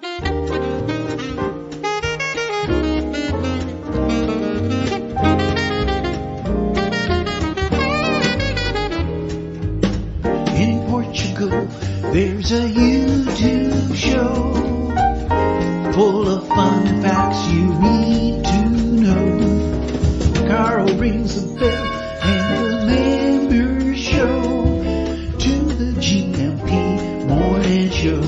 In Portugal, there's a YouTube show full of fun facts you need to know. Carl rings the bell and the members show to the GMP morning show.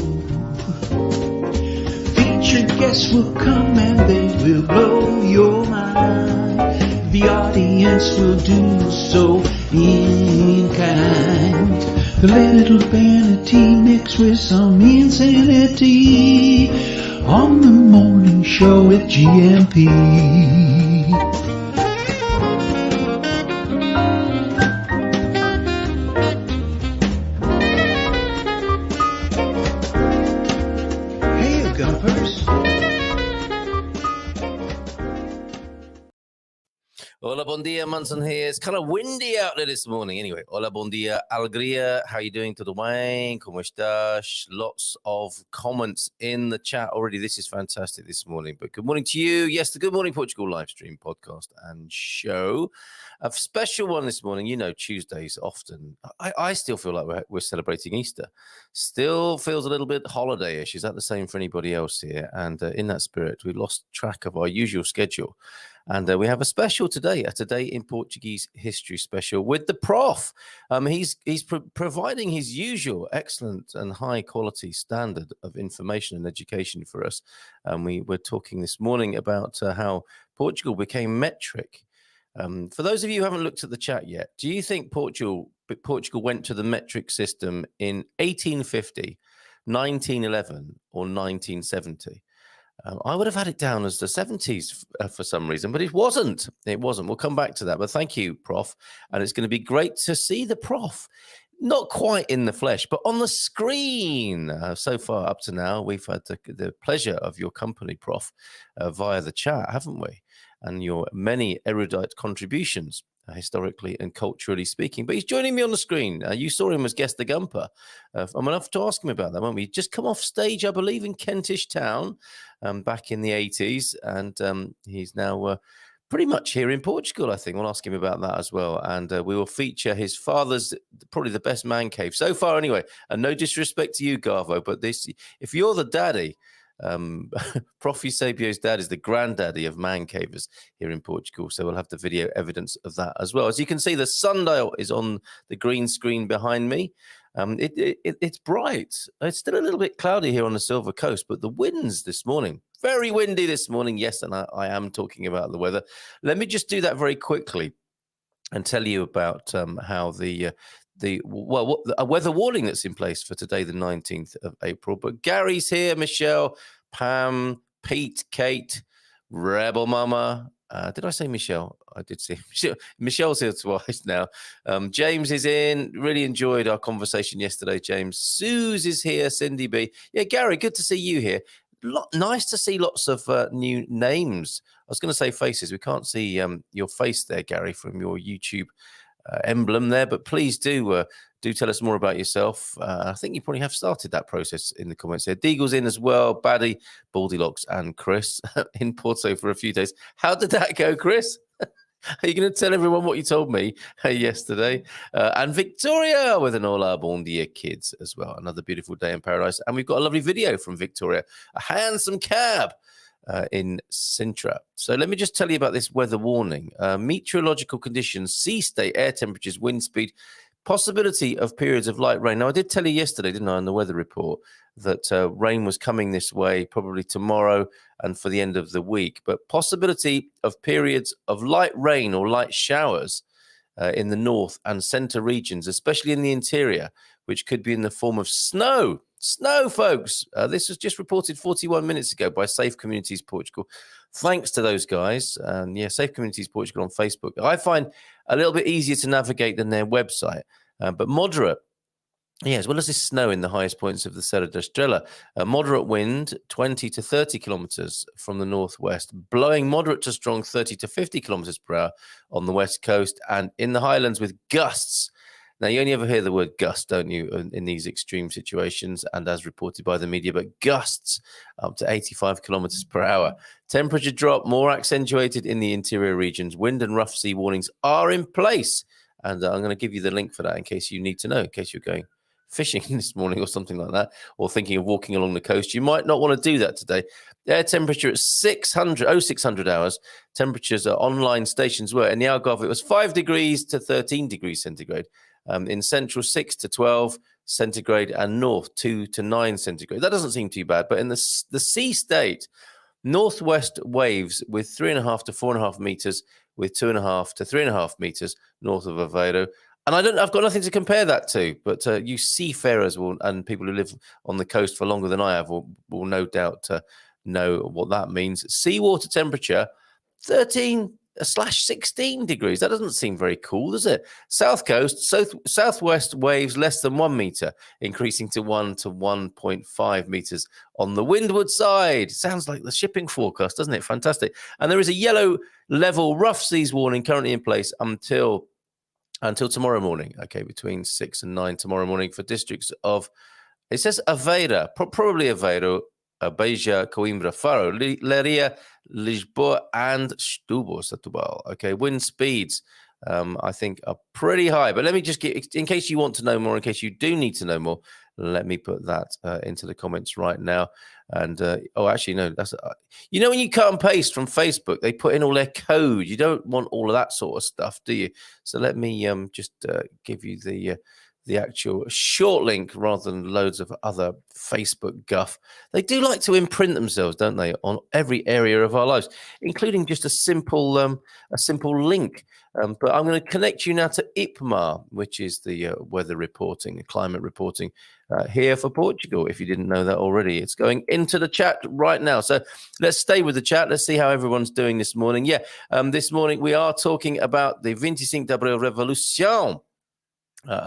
Featured guests will come and they will blow your mind. The audience will do so in kind. The little vanity mixed with some insanity on the morning show with GMP. Hey, Gumpers. Hola, bon dia, Munson here. It's kind of windy out there this morning. Anyway, hola, bon dia, alegria. How you doing? Tudo bem? Como estás? Lots of comments in the chat already. This is fantastic this morning. But good morning to you. Yes, the Good Morning Portugal live stream, podcast and show. A special one this morning. You know, Tuesdays often. I still feel like we're celebrating Easter. Still feels a little bit holiday-ish. Is that the same for anybody else here? And in that spirit, we lost track of our usual schedule. And we have a special today, a Today in Portuguese History special with the Prof. He's providing his usual excellent and high quality standard of information and education for us. We were talking this morning about how Portugal became metric. For those of you who haven't looked at the chat yet, do you think Portugal went to the metric system in 1850, 1911, or 1970? I would have had it down as the 70s for some reason, but it wasn't. It wasn't. We'll come back to that. But thank you, Prof. And it's going to be great to see the Prof. Not quite in the flesh, but on the screen. So far up to now, we've had the pleasure of your company, Prof, via the chat, haven't we? And your many erudite contributions, historically and culturally speaking. But he's joining me on the screen. You saw him as Guest the Gumper. I'm going to have to ask him about that, won't we? Just come off stage, I believe, in Kentish Town back in the 80s. And he's now pretty much here in Portugal, I think. We'll ask him about that as well. And we will feature his father's, probably the best man cave so far anyway. And no disrespect to you, Garvo, but this, if you're the daddy, Prof. Eusebio's dad is the granddaddy of man cavers here in Portugal, so we'll have the video evidence of that as well. As you can see, the sundial is on the green screen behind me. It's bright. It's still a little bit cloudy here on the Silver Coast, but the winds this morning, very windy this morning. Yes, and I am talking about the weather. Let me just do that very quickly and tell you about how a weather warning that's in place for today, the 19th of April. But Gary's here, Michelle, Pam, Pete, Kate, Rebel Mama. Did I say Michelle? I did see Michelle. Michelle's here twice now. James is in. Really enjoyed our conversation yesterday, James. Suze is here. Cindy B. Yeah, Gary, good to see you here. Nice to see lots of new names. I was going to say faces. We can't see your face there, Gary, from your YouTube emblem there, but please do tell us more about yourself. I think you probably have started that process in the comments here. Deagle's in as well, Baddy, Baldylocks, and Chris in Porto for a few days. How did that go, Chris? Are you going to tell everyone what you told me yesterday? And Victoria with an hola bon dia kids as well. Another beautiful day in paradise. And we've got a lovely video from Victoria, a handsome cab in Sintra. So let me just tell you about this weather warning. Meteorological conditions, sea state, air temperatures, wind speed, possibility of periods of light rain. Now, I did tell you yesterday, didn't I, in the weather report, that rain was coming this way probably tomorrow and for the end of the week. But possibility of periods of light rain or light showers in the north and centre regions, especially in the interior, which could be in the form of snow. Snow, folks. This was just reported 41 minutes ago by Safe Communities Portugal. Thanks to those guys. Yeah, Safe Communities Portugal on Facebook. I find a little bit easier to navigate than their website, but moderate. Yeah, as well as this snow in the highest points of the Serra da Estrela. Moderate wind, 20 to 30 kilometers from the northwest, blowing moderate to strong 30 to 50 kilometers per hour on the west coast, and in the highlands with gusts Now, you only ever hear the word gust, don't you, in these extreme situations and as reported by the media, but gusts up to 85 kilometers per hour. Temperature drop more accentuated in the interior regions. Wind and rough sea warnings are in place. And I'm going to give you the link for that in case you need to know, in case you're going fishing this morning or something like that, or thinking of walking along the coast. You might not want to do that today. Air temperature at 600 hours. Temperatures at online stations were in the Algarve, it was 5 degrees to 13 degrees centigrade. In central, 6 to 12 centigrade, and north, 2 to 9 centigrade. That doesn't seem too bad. But in the sea state, northwest waves with 3.5 to 4.5 meters, with 2.5 to 3.5 meters north of Aveiro. And I've got nothing to compare that to, but you seafarers will, and people who live on the coast for longer than I have will no doubt know what that means. Seawater temperature, 13/16 degrees. That doesn't seem very cool, does it? South coast, southwest waves less than 1 meter, increasing to 1 to 1.5 meters on the windward side. Sounds like the shipping forecast, doesn't it? Fantastic. And there is a yellow level rough seas warning currently in place until tomorrow morning. Okay, between 6 and 9 tomorrow morning for districts of, it says Aveira, probably Aveiro, Beja, Coimbra, Faro, Leiria, Lisboa, and Setúbal. Okay, wind speeds, I think, are pretty high. But let me just get, in case you want to know more, in case you do need to know more, let me put that into the comments right now. And actually, no, that's when you cut and paste from Facebook, they put in all their code. You don't want all of that sort of stuff, do you? So let me just give you the actual short link rather than loads of other Facebook guff. They do like to imprint themselves, don't they, on every area of our lives, including just a simple link. But I'm going to connect you now to IPMA, which is the weather reporting, climate reporting here for Portugal. If you didn't know that already, it's going into the chat right now. So let's stay with the chat. Let's see how everyone's doing this morning. Yeah, this morning we are talking about the 25 de Abril Revolution.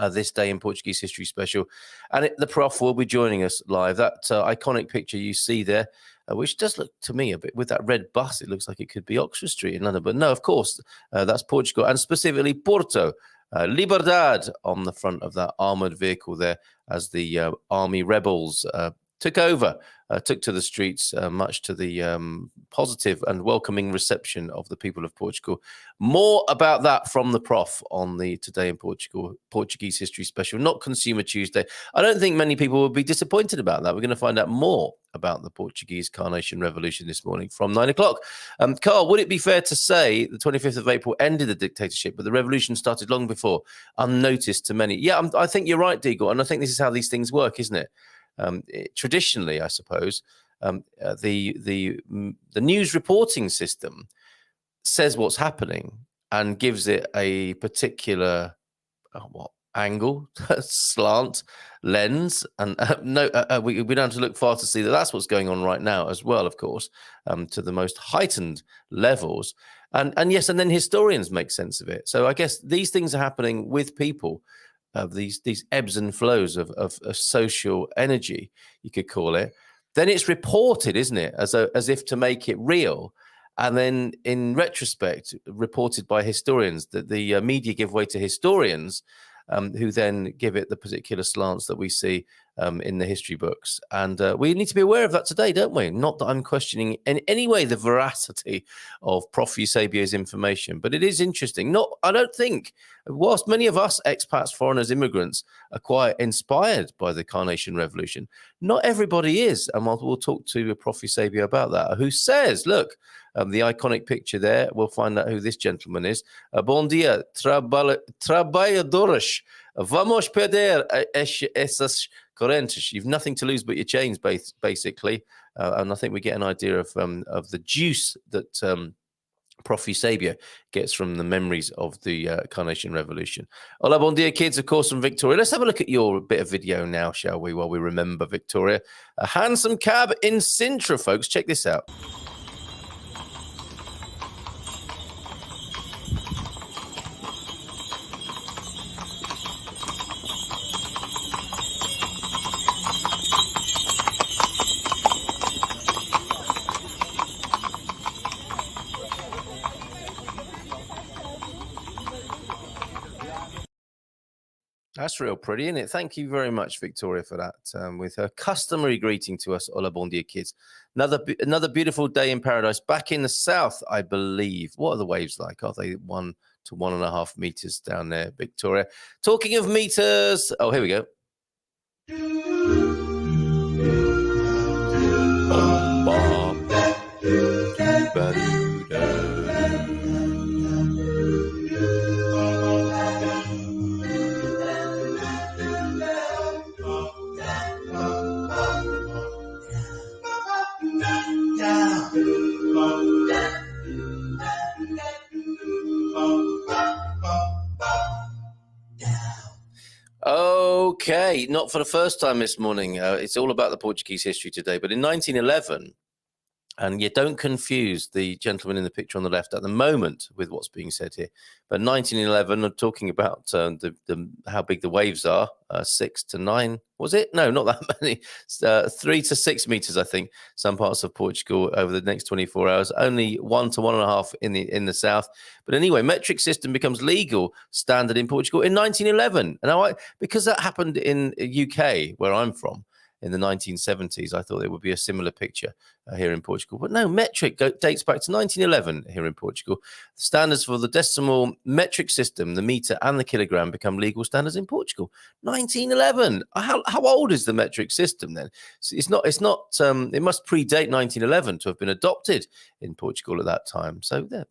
This day in Portuguese history special, and the Prof will be joining us live. That iconic picture you see there, which does look to me a bit, with that red bus, it looks like it could be Oxford Street in London, but no, of course, that's Portugal, and specifically Porto. Liberdade on the front of that armoured vehicle there, as the army rebels took to the streets, much to the positive and welcoming reception of the people of Portugal. More about that from the Prof on the Today in Portuguese History special, not Consumer Tuesday. I don't think many people will be disappointed about that. We're going to find out more about the Portuguese Carnation Revolution this morning from 9 o'clock. Carl, would it be fair to say the 25th of April ended the dictatorship, but the revolution started long before, unnoticed to many? Yeah, I think you're right, Diggle, and I think this is how these things work, isn't it? Traditionally, I suppose, the news reporting system says what's happening and gives it a particular angle, slant, lens, and we don't have to look far to see that that's what's going on right now as well, of course, to the most heightened levels. And yes, and then historians make sense of it. So I guess these things are happening with people. These ebbs and flows of social energy, you could call it. Then it's reported, isn't it, as if to make it real, and then in retrospect, reported by historians. That the media give way to historians, who then give it the particular slants that we see in the history books. And we need to be aware of that today, don't we? Not that I'm questioning in any way the veracity of Prof. Eusebio's information, but it is interesting. I don't think, whilst many of us expats, foreigners, immigrants are quite inspired by the Carnation Revolution, not everybody is. And we'll talk to Prof. Eusebio about that, who says, look, the iconic picture there, we'll find out who this gentleman is. Bom dia, trabalhadores. Vamos perder essas correntes. You've nothing to lose but your chains, basically. And I think we get an idea of the juice that Prof. Eusebio gets from the memories of the Carnation Revolution. Hola, bon dia, kids, of course, from Victoria. Let's have a look at your bit of video now, shall we, while we remember Victoria. A handsome cab in Sintra, folks. Check this out. That's real pretty, isn't it? Thank you very much, Victoria, for that. With her customary greeting to us, Hola, bon dia, kids. Another beautiful day in paradise. Back in the south, I believe. What are the waves like? Are they 1 to 1.5 meters down there, Victoria? Talking of meters. Oh, here we go. Okay, not for the first time this morning. It's all about the Portuguese history today. But in 1911, and you don't confuse the gentleman in the picture on the left at the moment with what's being said here. But 1911, I'm talking about how big the waves are, 6 to 9. Was it? No, not that many. 3 to 6 meters, I think. Some parts of Portugal over the next 24 hours. Only 1 to 1.5 in the south. But anyway, metric system becomes legal standard in Portugal in 1911. And because that happened in the UK, where I'm from, in the 1970s, I thought there would be a similar picture here in Portugal. But no, metric dates back to 1911 here in Portugal. The standards for the decimal metric system, the meter and the kilogram, become legal standards in Portugal. 1911. How old is the metric system then? It must predate 1911 to have been adopted in Portugal at that time. So there.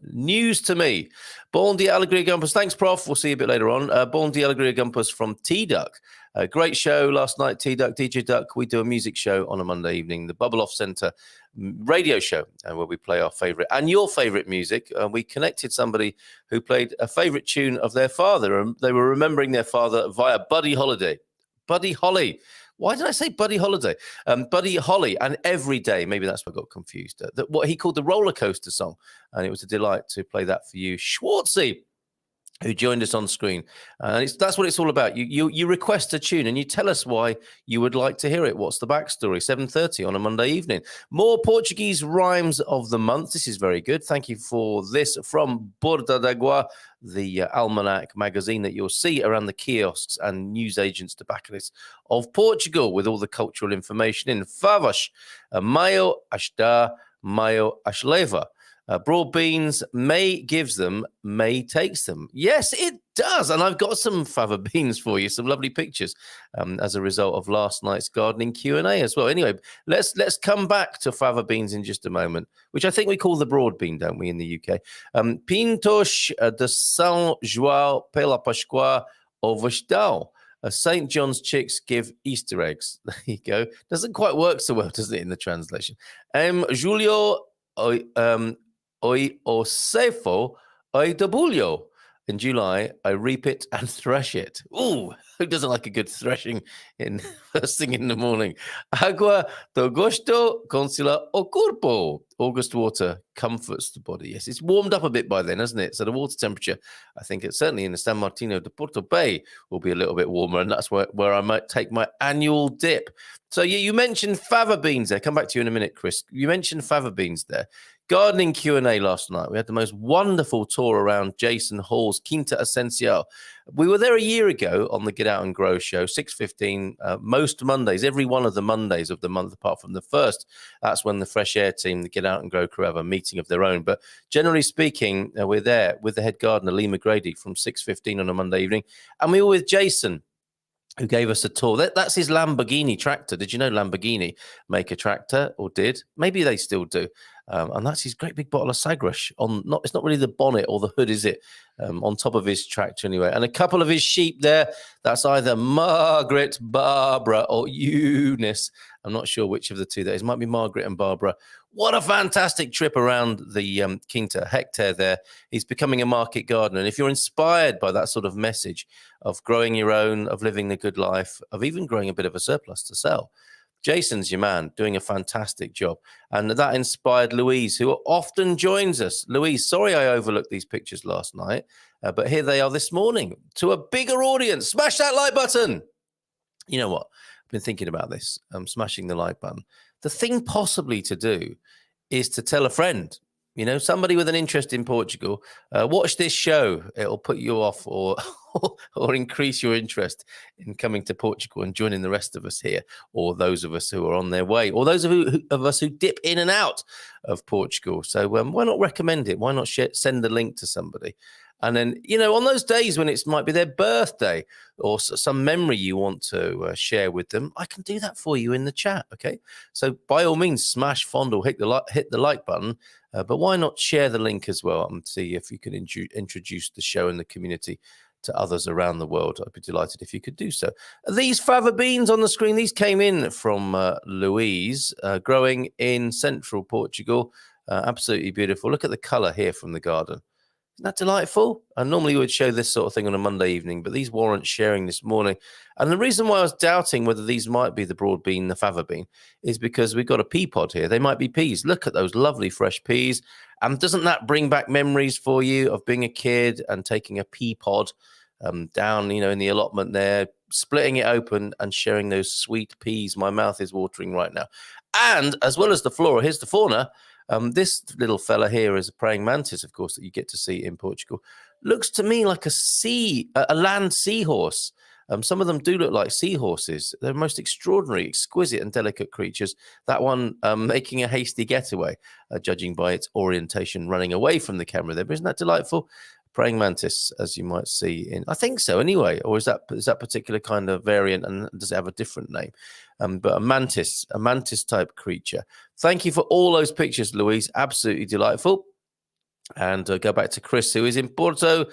News to me. Bon dia, Alegria Gumpus. Thanks, Prof. We'll see you a bit later on. Bon dia, Alegria Gumpus from T-Duck. Great show last night, T-Duck, DJ Duck. We do a music show on a Monday evening, the Bubble Off Centre radio show, where we play our favourite and your favourite music. We connected somebody who played a favourite tune of their father, and they were remembering their father via Buddy Holiday. Buddy Holly. Why did I say Buddy Holiday? Buddy Holly, and Every Day. Maybe that's where I got confused. What he called the roller coaster song. And it was a delight to play that for you. Schwartzy, who joined us on screen. And that's what it's all about. You request a tune and you tell us why you would like to hear it. What's the backstory? 7:30 on a Monday evening. More Portuguese rhymes of the month. This is very good. Thank you for this from Borda d'Água, the almanac magazine that you'll see around the kiosks and newsagents tobacconists of Portugal, with all the cultural information in Favas, Maio Ashtar, Maio Ashleva. Broad beans, May gives them, May takes them. Yes, it does. And I've got some fava beans for you, some lovely pictures as a result of last night's gardening Q&A as well. Anyway, let's come back to fava beans in just a moment, which I think we call the broad bean, don't we, in the UK? Pintos de São João pela Páscoa ovos St. John's chicks give Easter eggs. There you go. Doesn't quite work so well, does it, in the translation? Julio Oi Osefo, oi debulho. In July, I reap it and thresh it. Ooh, who doesn't like a good threshing in first thing in the morning? Agua do gosto consola o corpo. August water comforts the body. Yes, it's warmed up a bit by then, hasn't it? So the water temperature, I think it's certainly in the San Martino de Porto Bay, will be a little bit warmer, and that's where I might take my annual dip. So you mentioned fava beans there. Come back to you in a minute, Chris. You mentioned fava beans there. Gardening Q&A last night. We had the most wonderful tour around Jason Hall's Quinta Esencial. We were there a year ago on the Get Out and Grow show, 6:15, most Mondays, every one of the Mondays of the month, apart from the first. That's when the Fresh Air team, the Get Out and Grow crew, have a meeting of their own. But generally speaking, we're there with the head gardener, Lee McGrady, from 6:15 on a Monday evening. And we were with Jason, who gave us a tour. That's his Lamborghini tractor. Did you know Lamborghini make a tractor, or did? Maybe they still do. And that's his great big bottle of Sagres it's not really the bonnet or the hood, is it? On top of his tractor anyway. And a couple of his sheep there. That's either Margaret, Barbara, or Eunice. I'm not sure which of the two that is. It might be Margaret and Barbara. What a fantastic trip around the Quinta hectare there. He's becoming a market gardener. And if you're inspired by that sort of message of growing your own, of living the good life, of even growing a bit of a surplus to sell, Jason's your man, doing a fantastic job. And that inspired Louise, who often joins us. Louise, sorry I overlooked these pictures last night, but here they are this morning to a bigger audience. Smash that like button. You know what? I've been thinking about this, smashing the like button. The thing possibly to do is to tell a friend You know, somebody with an interest in Portugal, watch this show. It'll put you off or or increase your interest in coming to Portugal and joining the rest of us here, or those of us who are on their way, or those of us who dip in and out of Portugal. So why not recommend it? Why not send the link to somebody? And then, you know, on those days when it might be their birthday or some memory you want to share with them, I can do that for you in the chat. Okay. So by all means, smash, fondle, hit the like button. But why not share the link as well and see if you can introduce the show and the community to others around the world? I'd be delighted if you could do so. These fava beans on the screen, these came in from Louise, growing in central Portugal. Absolutely beautiful. Look at the colour here from the garden. Isn't that delightful? I normally would show this sort of thing on a Monday evening, but these warrant sharing this morning. And the reason why I was doubting whether these might be the broad bean, the fava bean, is because we've got a pea pod here. They might be peas. Look at those lovely fresh peas. And doesn't that bring back memories for you of being a kid and taking a pea pod down, you know, in the allotment there, splitting it open and sharing those sweet peas? My mouth is watering right now. And as well as the flora, here's the fauna. This little fella here is a praying mantis, of course, that you get to see in Portugal. Looks to me like a land seahorse. Some of them do look like seahorses. They're most extraordinary, exquisite and delicate creatures. That one making a hasty getaway, judging by its orientation, running away from the camera there. But isn't that delightful? Praying mantis, as you might see in, I think so anyway, or is that particular kind of variant, and does it have a different name? But a mantis type creature. Thank you for all those pictures, Louise. Absolutely delightful. And go back to Chris, who is in Porto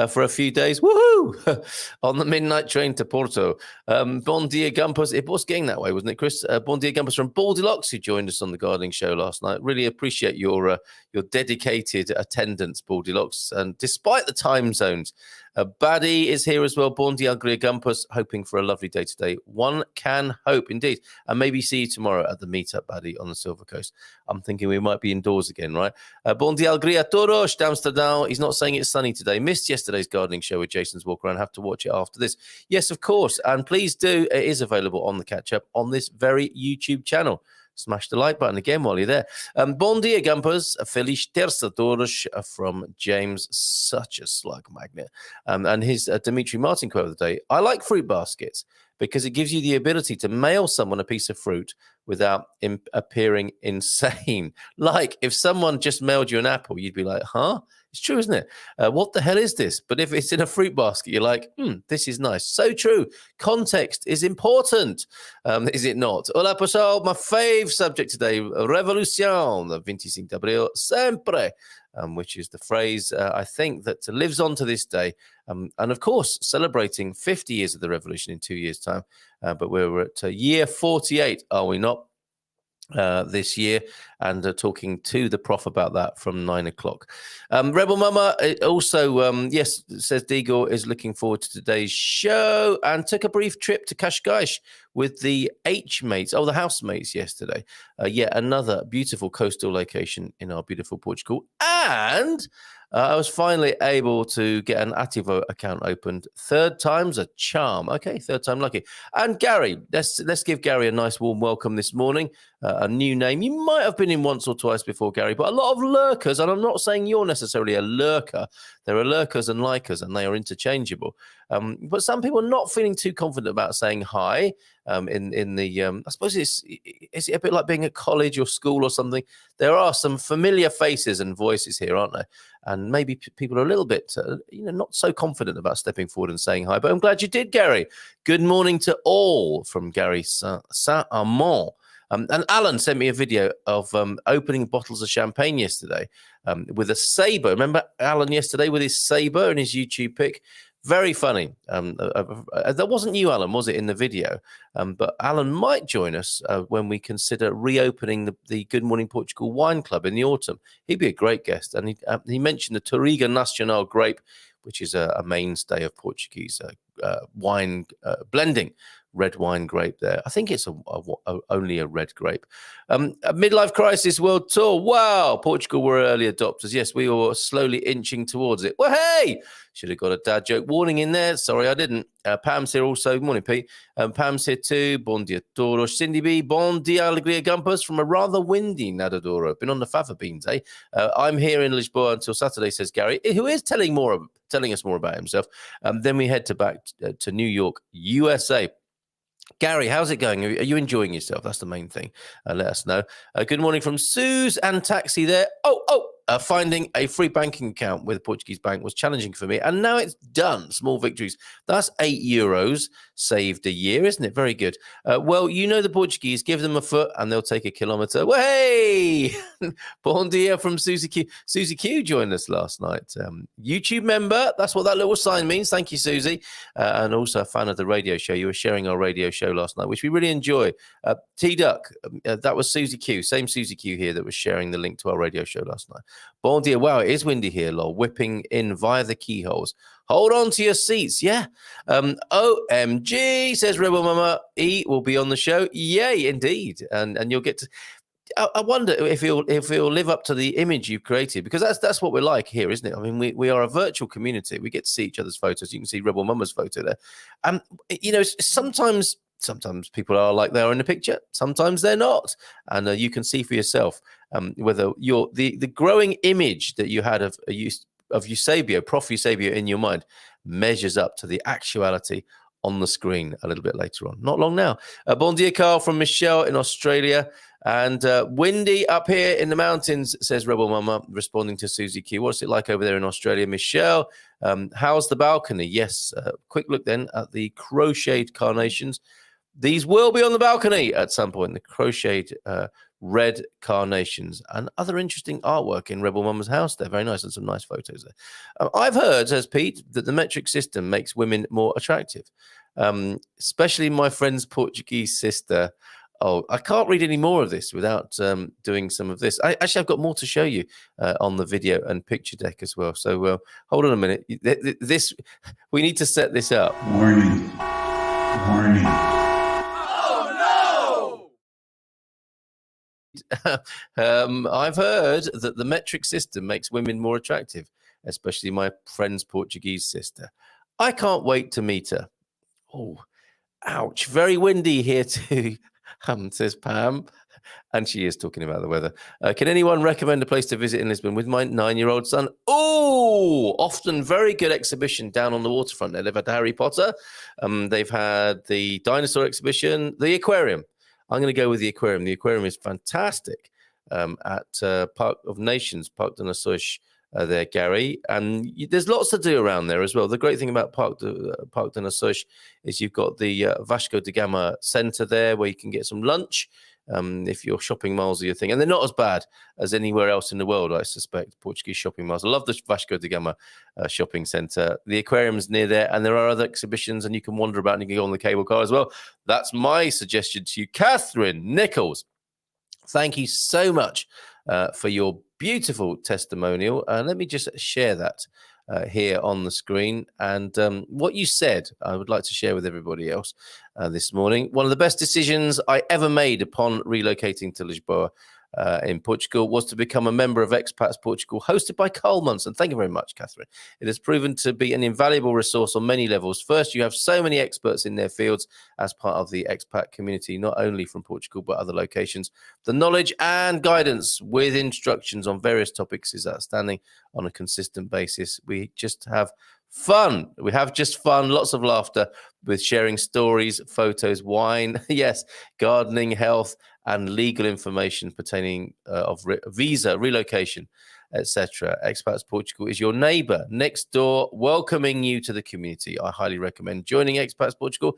for a few days. Woohoo! On the midnight train to Porto. Bon dia, Gumpers. It was getting that way, wasn't it, Chris? Bon dia, Gumpers from Baldilocks, who joined us on the gardening show last night. Really appreciate your dedicated attendance, Baldilocks. And despite the time zones, Baddy is here as well. Bon dia, Gumpers. Hoping for a lovely day today. One can hope, indeed. And maybe see you tomorrow at the meetup, Baddy, on the Silver Coast. I'm thinking we might be indoors again, right? Bon dia, todos, Amsterdam. He's not saying it's sunny today. Missed yesterday's gardening show with Jason's walk around. Have to watch it after this. Yes, of course. And please do. It is available on the catch up on this very YouTube channel. Smash the like button again while you're there. Bon dia, Gumpers. Feliz terça todos from James. Such a slug magnet. And his Dimitri Martin quote of the day. I like fruit baskets because it gives you the ability to mail someone a piece of fruit without appearing insane. Like if someone just mailed you an apple, you'd be like, huh? It's true, isn't it? What the hell is this? But if it's in a fruit basket, you're like, this is nice. So true. Context is important. Is it not? Hola, pessoal. My fave subject today, Revolución, 25 de Abril, sempre, which is the phrase, I think, that lives on to this day. And, of course, celebrating 50 years of the revolution in 2 years' time. But we're at year 48, are we not? This year, and talking to the prof about that from 9 o'clock. Rebel Mama also, yes, says Digor is looking forward to today's show and took a brief trip to Cascais with the H-mates, the housemates yesterday. Yet another beautiful coastal location in our beautiful Portugal. And I was finally able to get an Ativo account opened. Third time's a charm. Okay, third time lucky. And Gary, let's give Gary a nice warm welcome this morning. A new name. You might have been in once or twice before, Gary, but a lot of lurkers, and I'm not saying you're necessarily a lurker. There are lurkers and likers, and they are interchangeable. But some people are not feeling too confident about saying hi. In the, I suppose is it a bit like being at college or school or something? There are some familiar faces and voices here, aren't there? And maybe people are a little bit, not so confident about stepping forward and saying hi. But I'm glad you did, Gary. Good morning to all from Gary Saint-Amand. And Alan sent me a video of opening bottles of champagne yesterday with a saber. Remember Alan yesterday with his saber and his YouTube pic? Very funny. That wasn't you, Alan, was it, in the video? But Alan might join us when we consider reopening the Good Morning Portugal Wine Club in the autumn. He'd be a great guest. And he mentioned the Touriga Nacional grape, which is a mainstay of Portuguese wine blending red wine grape there. I think it's only a red grape. A midlife crisis world tour. Wow, Portugal were early adopters. Yes, we were slowly inching towards it. Well, hey, should have got a dad joke warning in there. Sorry, I didn't. Pam's here also. Good morning, Pete. Pam's here too. Bon dia todos. Cindy B. Bon dia, alegria gumpers from a rather windy Nadadoro. Been on the fava beans, eh? I'm here in Lisbon until Saturday, says Gary, who is telling us more about himself. Then we head back to New York, USA. Gary, how's it going? Are you enjoying yourself? That's the main thing. Let us know. Good morning from Suze and Taxi there. Finding a free banking account with a Portuguese bank was challenging for me, and now it's done. Small victories. That's €8 saved a year, isn't it? Very good. Well, you know the Portuguese, give them a foot and they'll take a kilometre. Well, hey! Bon dia from Susie Q. Susie Q joined us last night. YouTube member, that's what that little sign means. Thank you, Susie. And also a fan of the radio show. You were sharing our radio show last night, which we really enjoy. T-Duck, that was Susie Q. Same Susie Q here that was sharing the link to our radio show last night. Bon dia. Wow, it is windy here, lol. Whipping in via the keyholes. Hold on to your seats, yeah. OMG, says Rebel Mama. E will be on the show. Yay, indeed. And you'll get to... I wonder if he'll live up to the image you've created, because that's what we're like here, isn't it? I mean, we are a virtual community. We get to see each other's photos. You can see Rebel Mama's photo there. Sometimes people are like they are in the picture. Sometimes they're not. And you can see for yourself whether the growing image that you had of Eusebio, Prof. Eusebio in your mind measures up to the actuality on the screen a little bit later on. Not long now. Bon dia, Carl, from Michelle in Australia. And windy up here in the mountains, says Rebel Mama, responding to Susie Q. What's it like over there in Australia, Michelle? How's the balcony? Yes, quick look then at the crocheted carnations. These will be on the balcony at some point, the crocheted red carnations and other interesting artwork in Rebel Mama's house there. Very nice, and some nice photos there. I've heard, says Pete, that the metric system makes women more attractive, especially my friend's Portuguese sister. Oh, I can't read any more of this without doing some of this. I've got more to show you on the video and picture deck as well. So hold on a minute. We need to set this up. Warning. Warning. I've heard that the metric system makes women more attractive, especially my friend's Portuguese sister. I can't wait to meet her. Oh, ouch. Very windy here too, says Pam. And she is talking about the weather. Can anyone recommend a place to visit in Lisbon with my 9-year-old son? Oh, often very good exhibition down on the waterfront. They've had Harry Potter. They've had the dinosaur exhibition, the aquarium. I'm going to go with the aquarium. The aquarium is fantastic at Park of Nations, Park de Nações there, Gary. And there's lots to do around there as well. The great thing about Park de Nações is you've got the Vasco da Gama Centre there where you can get some lunch if your shopping malls are your thing. And they're not as bad as anywhere else in the world, I suspect, Portuguese shopping malls. I love the Vasco da Gama shopping centre. The aquarium's near there, and there are other exhibitions, and you can wander about and you can go on the cable car as well. That's my suggestion to you. Catherine Nichols, thank you so much for your beautiful testimonial. Let me just share that here on the screen. And what you said, I would like to share with everybody else this morning. One of the best decisions I ever made upon relocating to Lisboa in Portugal was to become a member of Expats Portugal, hosted by Carl Munson. Thank you very much, Catherine. It has proven to be an invaluable resource on many levels. First, you have so many experts in their fields as part of the expat community, not only from Portugal, but other locations. The knowledge and guidance with instructions on various topics is outstanding on a consistent basis. We just have fun. We have just fun, lots of laughter with sharing stories, photos, wine, yes, gardening, health, and legal information pertaining of visa, relocation, etc. Expats Portugal is your neighbor next door, welcoming you to the community. I highly recommend joining Expats Portugal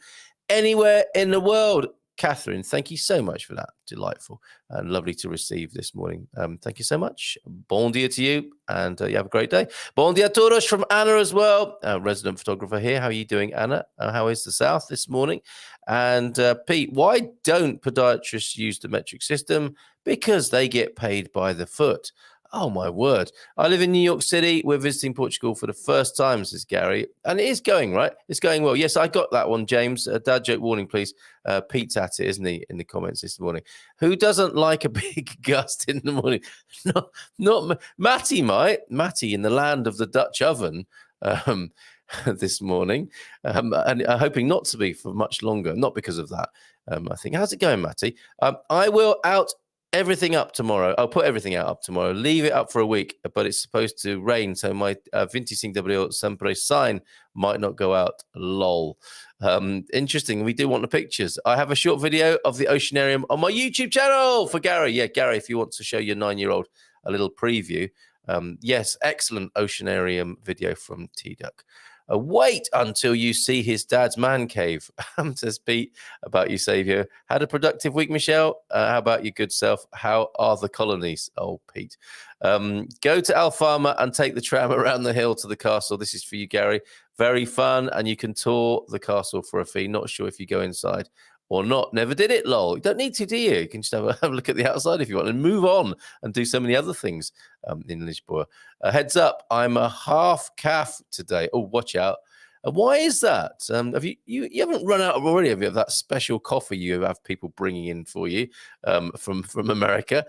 anywhere in the world. Catherine, thank you so much for that. Delightful and lovely to receive this morning. Thank you so much. Bon dia to you, and you have a great day. Bon dia a todos from Anna as well, resident photographer here. How are you doing, Anna? How is the South this morning? And Pete, why don't podiatrists use the metric system? Because they get paid by the foot. Oh, my word. I live in New York City. We're visiting Portugal for the first time, says Gary. And it is going, right? It's going well. Yes, I got that one, James. Dad joke warning, please. Pete's at it, isn't he, in the comments this morning? Who doesn't like a big gust in the morning? Not Matty might. Matty in the land of the Dutch oven this morning. And hoping not to be for much longer. Not because of that, I think. How's it going, Matty? I will out everything up tomorrow. I'll put everything up tomorrow. Leave it up for a week, but it's supposed to rain, so my 25 de Abril sempre sign might not go out. Lol. Interesting. We do want the pictures. I have a short video of the oceanarium on my YouTube channel for Gary. Yeah, Gary, if you want to show your 9-year-old a little preview. Yes, excellent oceanarium video from T-Duck. Wait until you see his dad's man cave, says Pete about Eusebio. Had a productive week, Michelle. How about your good self? How are the colonies? Oh, Pete. Go to Alfama and take the tram around the hill to the castle. This is for you, Gary. Very fun, and you can tour the castle for a fee. Not sure if you go inside or not. Never did it, lol. You don't need to, do you? You can just have a look at the outside if you want and move on and do so many other things in Lisbon. Heads up, I'm a half calf today. Oh, watch out. Why is that? Have you haven't run out already of that special coffee you have people bringing in for you from America,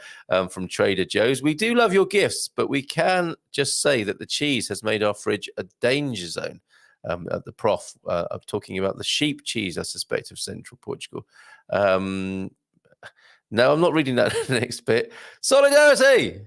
from Trader Joe's? We do love your gifts, but we can just say that the cheese has made our fridge a danger zone. The Prof of talking about the sheep cheese, I suspect, of central Portugal. No, I'm not reading that next bit. Solidarity,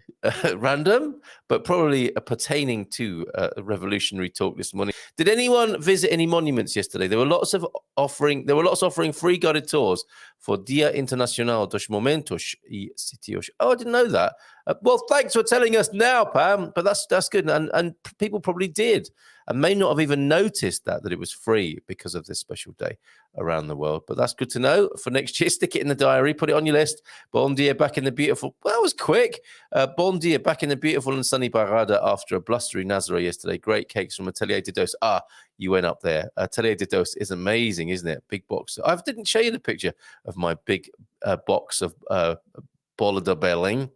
random, but probably pertaining to a revolutionary talk this morning. Did anyone visit any monuments yesterday? There were lots offering free guided tours for Dia Internacional dos Momentos e Sitios. Oh, I didn't know that. Well, thanks for telling us now, Pam. But that's good, and people probably did, and may not have even noticed that it was free because of this special day around the world. But that's good to know for next year. Stick it in the diary, put it on your list. Bon dia, back in the beautiful. Well, that was quick. Bon dia, back in the beautiful and sunny Barada after a blustery Nazaré yesterday. Great cakes from Atelier de Dos. You went up there. Atelier de Dos is amazing, isn't it? Big box. I didn't show you the picture of my big box of Bola de Belém.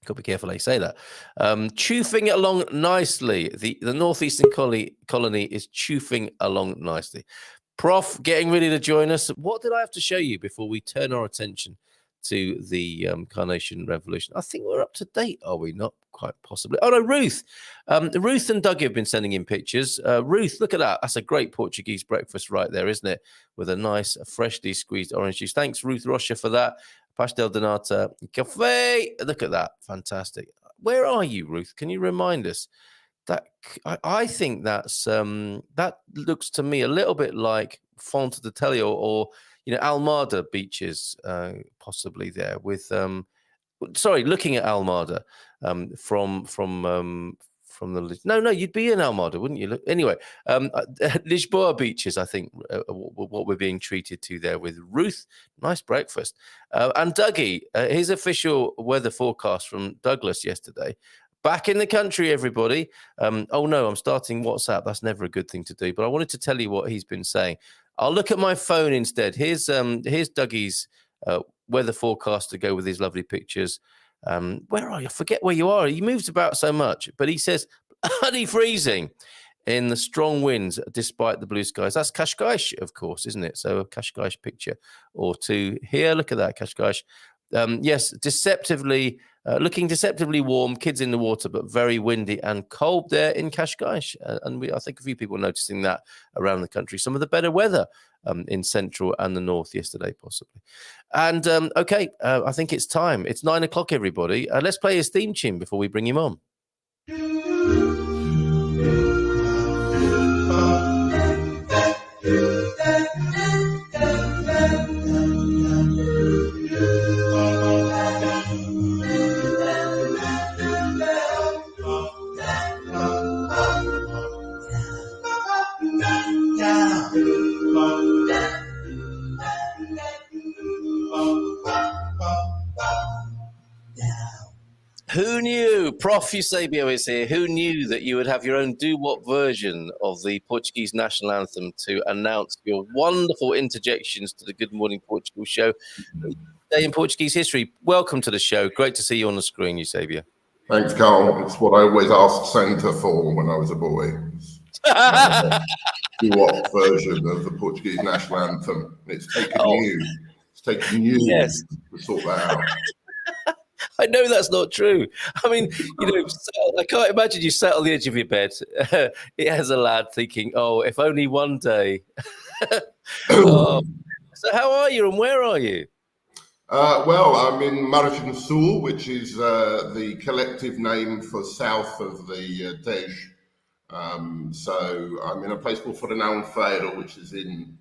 Got to be careful how you say that. Choofing it along nicely. The northeastern colony is choofing along nicely. Prof, getting ready to join us. What did I have to show you before we turn our attention to the Carnation Revolution? I think we're up to date, are we? Not quite possibly. Oh, no, Ruth. Ruth and Doug have been sending in pictures. Ruth, look at that. That's a great Portuguese breakfast right there, isn't it? With a nice, freshly squeezed orange juice. Thanks, Ruth Rocha, for that. Pastel de nata, cafe. Look at that. Fantastic. Where are you, Ruth? Can you remind us? That I think that's that looks to me a little bit like Fonte de Telio or Almada beaches, possibly there with looking at Almada from the no, you'd be in Almada, wouldn't you? Anyway, Lisboa beaches, I think, what we're being treated to there with Ruth. Nice breakfast. And Dougie, his official weather forecast from Douglas yesterday. Back in the country, everybody. Oh, no, I'm starting WhatsApp. That's never a good thing to do. But I wanted to tell you what he's been saying. I'll look at my phone instead. Here's Dougie's weather forecast to go with his lovely pictures. Where are you? I forget where you are. He moves about so much. But he says, bloody freezing in the strong winds despite the blue skies. That's Cascais, of course, isn't it? So a Cascais picture or two here. Look at that, Cascais. Yes, looking deceptively warm, kids in the water, but very windy and cold there in Cascais. And I think a few people are noticing that around the country. Some of the better weather in central and the north yesterday, possibly. And okay, I think it's time. It's 9 o'clock, everybody. Let's play his theme tune before we bring him on. Who knew? Prof Eusebio is here. Who knew that you would have your own doo-wop version of the Portuguese national anthem to announce your wonderful interjections to the Good Morning Portugal show? Today in Portuguese history. Welcome to the show. Great to see you on the screen, Eusebio. Thanks, Carl. It's what I always asked Santa for when I was a boy. Doo-wop version of the Portuguese national anthem. It's taken years to sort that out. I know that's not true. I mean, I can't imagine you sat on the edge of your bed. It has a lad thinking, "Oh, if only one day." So, how are you, and where are you? Well, I'm in Marichin Sul, which is the collective name for south of the Tej. So I'm in a place called Fernão Feira, which is in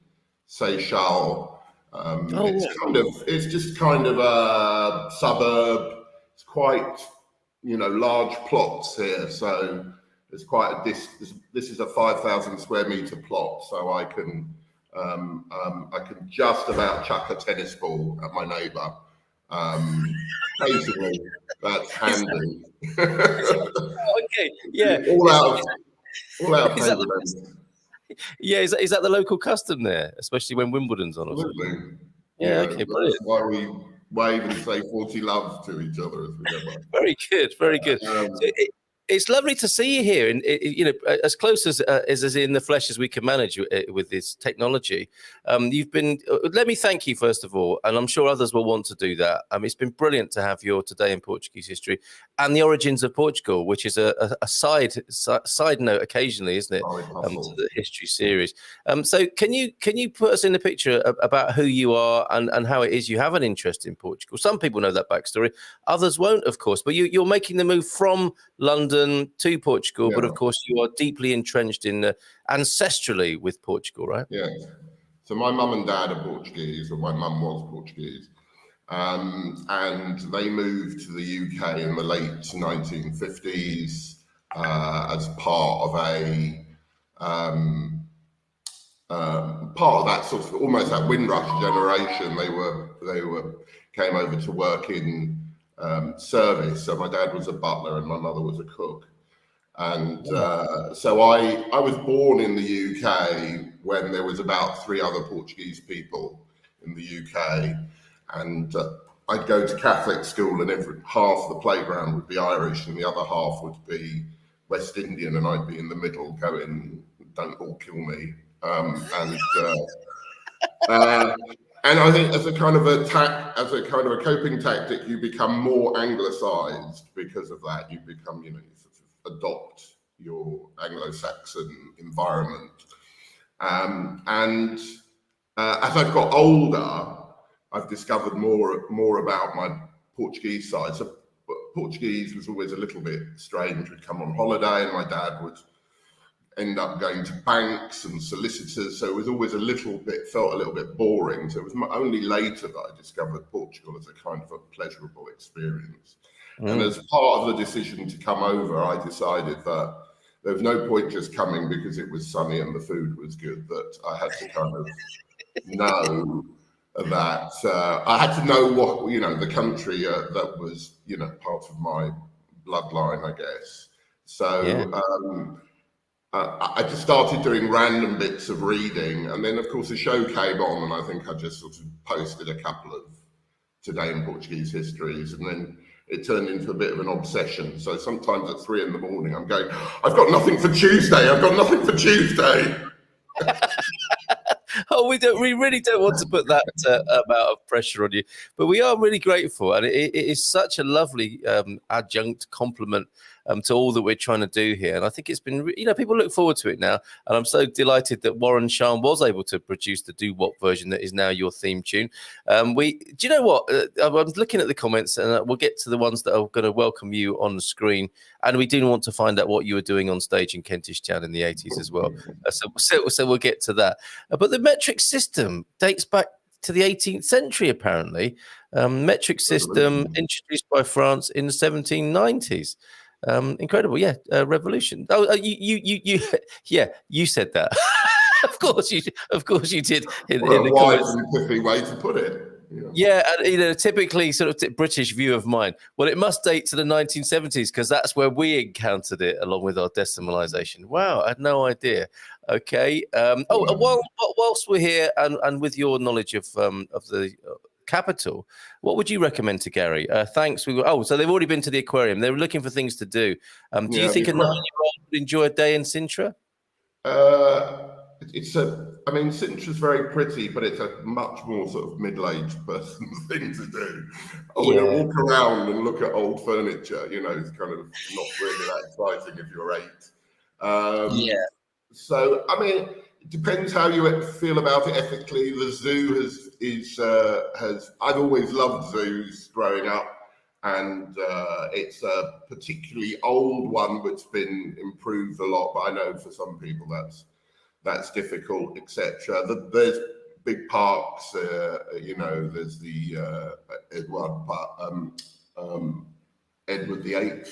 Seixal. It's just kind of a suburb. It's quite, large plots here. So it's quite a this is a 5,000 square meter plot. So I can just about chuck a tennis ball at my neighbour. Occasionally, that's handy. Okay, yeah. All out of Yeah, is that the local custom there, especially when Wimbledon's on? Absolutely. Yeah, okay, brilliant. That's why we wave and say 40 love to each other as we go by. Very good, very good. It's lovely to see you here, and as close as in the flesh as we can manage with this technology. You've been. Let me thank you first of all, and I'm sure others will want to do that. It's been brilliant to have your Today in Portuguese History and the origins of Portugal, which is a side note occasionally, isn't it, to the history series. So can you put us in the picture about who you are and how it is you have an interest in Portugal? Some people know that backstory, others won't, of course. But you're making the move from London to Portugal, but of course you are deeply entrenched in ancestrally with Portugal, right? Yeah. So my mum and dad are Portuguese, or my mum was Portuguese, and they moved to the UK in the late 1950s as part of that sort of almost that Windrush generation. They came over to work in service. So my dad was a butler and my mother was a cook. And so I was born in the UK when there was about 3 other Portuguese people in the UK. And I'd go to Catholic school and half the playground would be Irish and the other half would be West Indian, and I'd be in the middle going, "Don't all kill me." And I think as a kind of a coping tactic, you become more anglicised because of that. You become, you sort of adopt your Anglo-Saxon environment. And as I've got older, I've discovered more about my Portuguese side. So Portuguese was always a little bit strange. We'd come on holiday, and my dad would end up going to banks and solicitors, so it was always felt a little bit boring. So it was only later that I discovered Portugal as a kind of a pleasurable experience. And as part of the decision to come over, I decided that there was no point just coming because it was sunny and the food was good, that I had to kind of know that I had to know what, the country that was, part of my bloodline, I guess. So I just started doing random bits of reading, and then of course the show came on, and I think I just sort of posted a couple of Today in Portuguese histories, and then it turned into a bit of an obsession. So sometimes at 3 a.m, I'm going, "I've got nothing for Tuesday. I've got nothing for Tuesday." Oh, we really don't want to put that amount of pressure on you, but we are really grateful, and it is such a lovely adjunct compliment to all that we're trying to do here. And I think it's been, people look forward to it now, and I'm so delighted that Warren Shan was able to produce the doo-wop version that is now your theme tune. Do you know what? I'm looking at the comments, and we'll get to the ones that are going to welcome you on the screen. And we do want to find out what you were doing on stage in Kentish Town in the 80s as well. So we'll get to that. But the metric system dates back to the 18th century, apparently. Metric system introduced by France in the 1790s. Incredible, revolution. Oh, you said that. Of course you did. In the wise and pithy way to put it. Yeah, and typically sort of British view of mine. Well, it must date to the 1970s because that's where we encountered it, along with our decimalisation. Wow, I had no idea. Okay. Whilst we're here, and with your knowledge of the capital. What would you recommend to Gary? Thanks. So they've already been to the aquarium. They're looking for things to do. Do you think a 9-year-old would enjoy a day in Sintra? Sintra's very pretty, but it's a much more sort of middle-aged person thing to do. Walk around and look at old furniture, it's kind of not really that exciting if you're 8. So, it depends how you feel about it ethically. The zoo I've always loved zoos growing up, and it's a particularly old one that's been improved a lot, but I know for some people that's difficult, etc. There's big parks, there's the Edward VIII.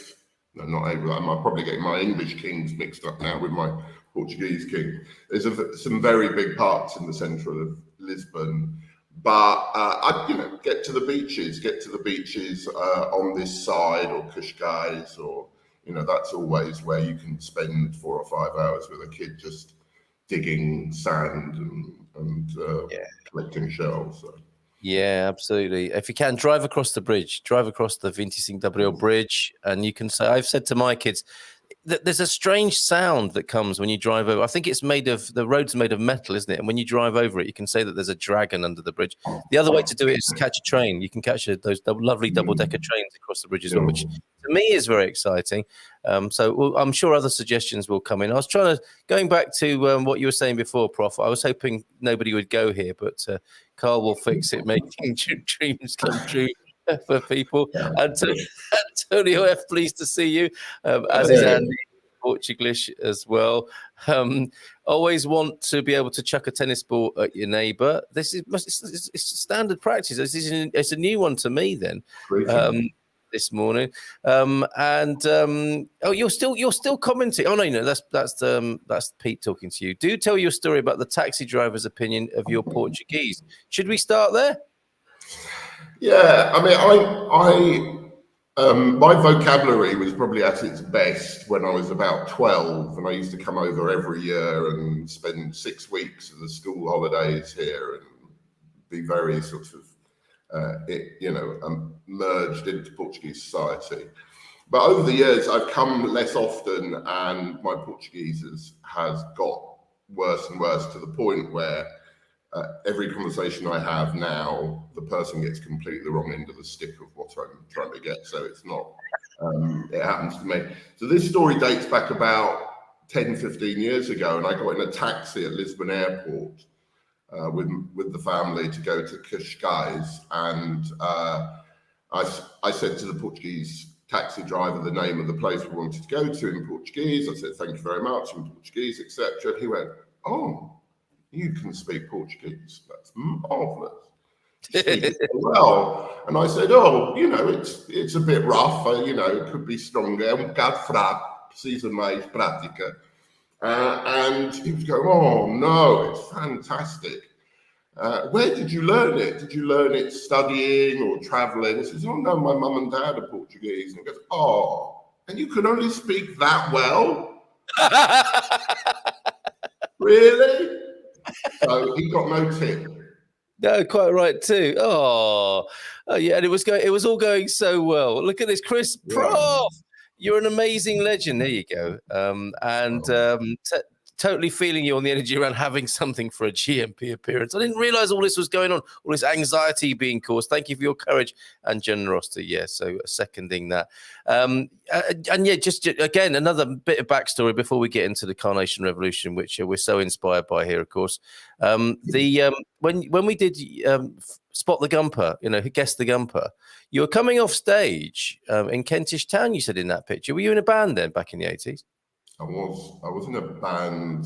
No, not Edward. I'm probably getting my English kings mixed up now with my Portuguese king. There's some very big parks in the centre of Lisbon, but get to the beaches on this side, or Cascais, or that's always where you can spend 4 or 5 hours with a kid just digging sand and collecting shells. So. Yeah, absolutely. If you can, drive across the 25 de Abril bridge, and you can say, I've said to my kids, there's a strange sound that comes when you drive over. I think the road's made of metal, isn't it? And when you drive over it, you can say that there's a dragon under the bridge. The other way to do it is catch a train. You can catch those lovely double-decker trains across the bridge as well, which to me is very exciting. So I'm sure other suggestions will come in. I was going back to what you were saying before, Prof. I was hoping nobody would go here, but Carl will fix it, making dreams come true for people. Antonio F, pleased to see you, as is Andy, Portuguese as well. Always want to be able to chuck a tennis ball at your neighbour. It's standard practice. It's a new one to me then. This morning, you're still commenting. Oh no, that's Pete talking to you. Do tell your story about the taxi driver's opinion of your Portuguese. Should we start there? Yeah, my vocabulary was probably at its best when I was about 12, and I used to come over every year and spend 6 weeks of the school holidays here and be very sort of merged into Portuguese society. But over the years, I've come less often, and my Portuguese has got worse and worse, to the point where every conversation I have now, the person gets completely the wrong end of the stick of what I'm trying to get. So it's not, it happens to me. So this story dates back about 10, 15 years ago, and I got in a taxi at Lisbon Airport with the family to go to Cascais, and I said to the Portuguese taxi driver the name of the place we wanted to go to in Portuguese. I said, thank you very much, in Portuguese, etc. And he went, oh, you can speak Portuguese. That's marvellous. You speak it so well. And I said, oh, it's a bit rough. It could be stronger. Um bocado fraco. Precisa mais prática. And he was going, oh no, it's fantastic. Where did you learn it? Did you learn it studying or traveling? He says, oh no, my mum and dad are Portuguese. And he goes, oh, and you can only speak that well? Really? So he got no tip. No, quite right too. Oh yeah, and it was all going so well. Look at this, Chris, Prof. You're an amazing legend. There you go. Totally feeling you on the energy around having something for a GMP appearance. I didn't realize all this was going on, all this anxiety being caused. Thank you for your courage and generosity. Yeah, so seconding that. And yeah, just again, another bit of backstory before we get into the Carnation Revolution, which we're so inspired by here, of course. When we did Spot the Gumper, Guess the Gumper, you were coming off stage in Kentish Town, you said in that picture. Were you in a band then back in the 80s? I was in a band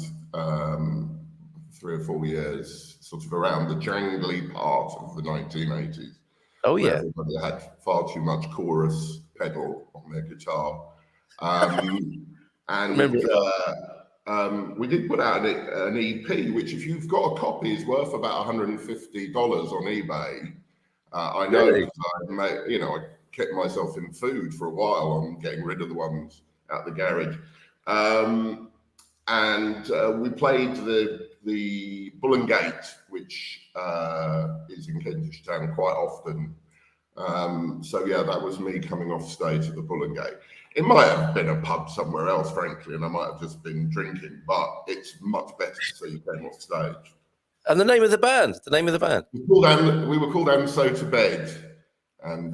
3 or 4 years, sort of around the jangly part of the 1980s. Oh yeah, everybody had far too much chorus pedal on their guitar, and we did put out an EP, which if you've got a copy is worth about $150 on eBay. I know really? I kept myself in food for a while on getting rid of the ones at the garage. And we played the the Bull and Gate, which is in Kentish Town quite often. So yeah, that was me coming off stage at the Bull and Gate. It might have been a pub somewhere else, frankly, and I might have just been drinking, but it's much better to see you came off stage. And the name of the band? The name of the band? We were called And So to Bed. And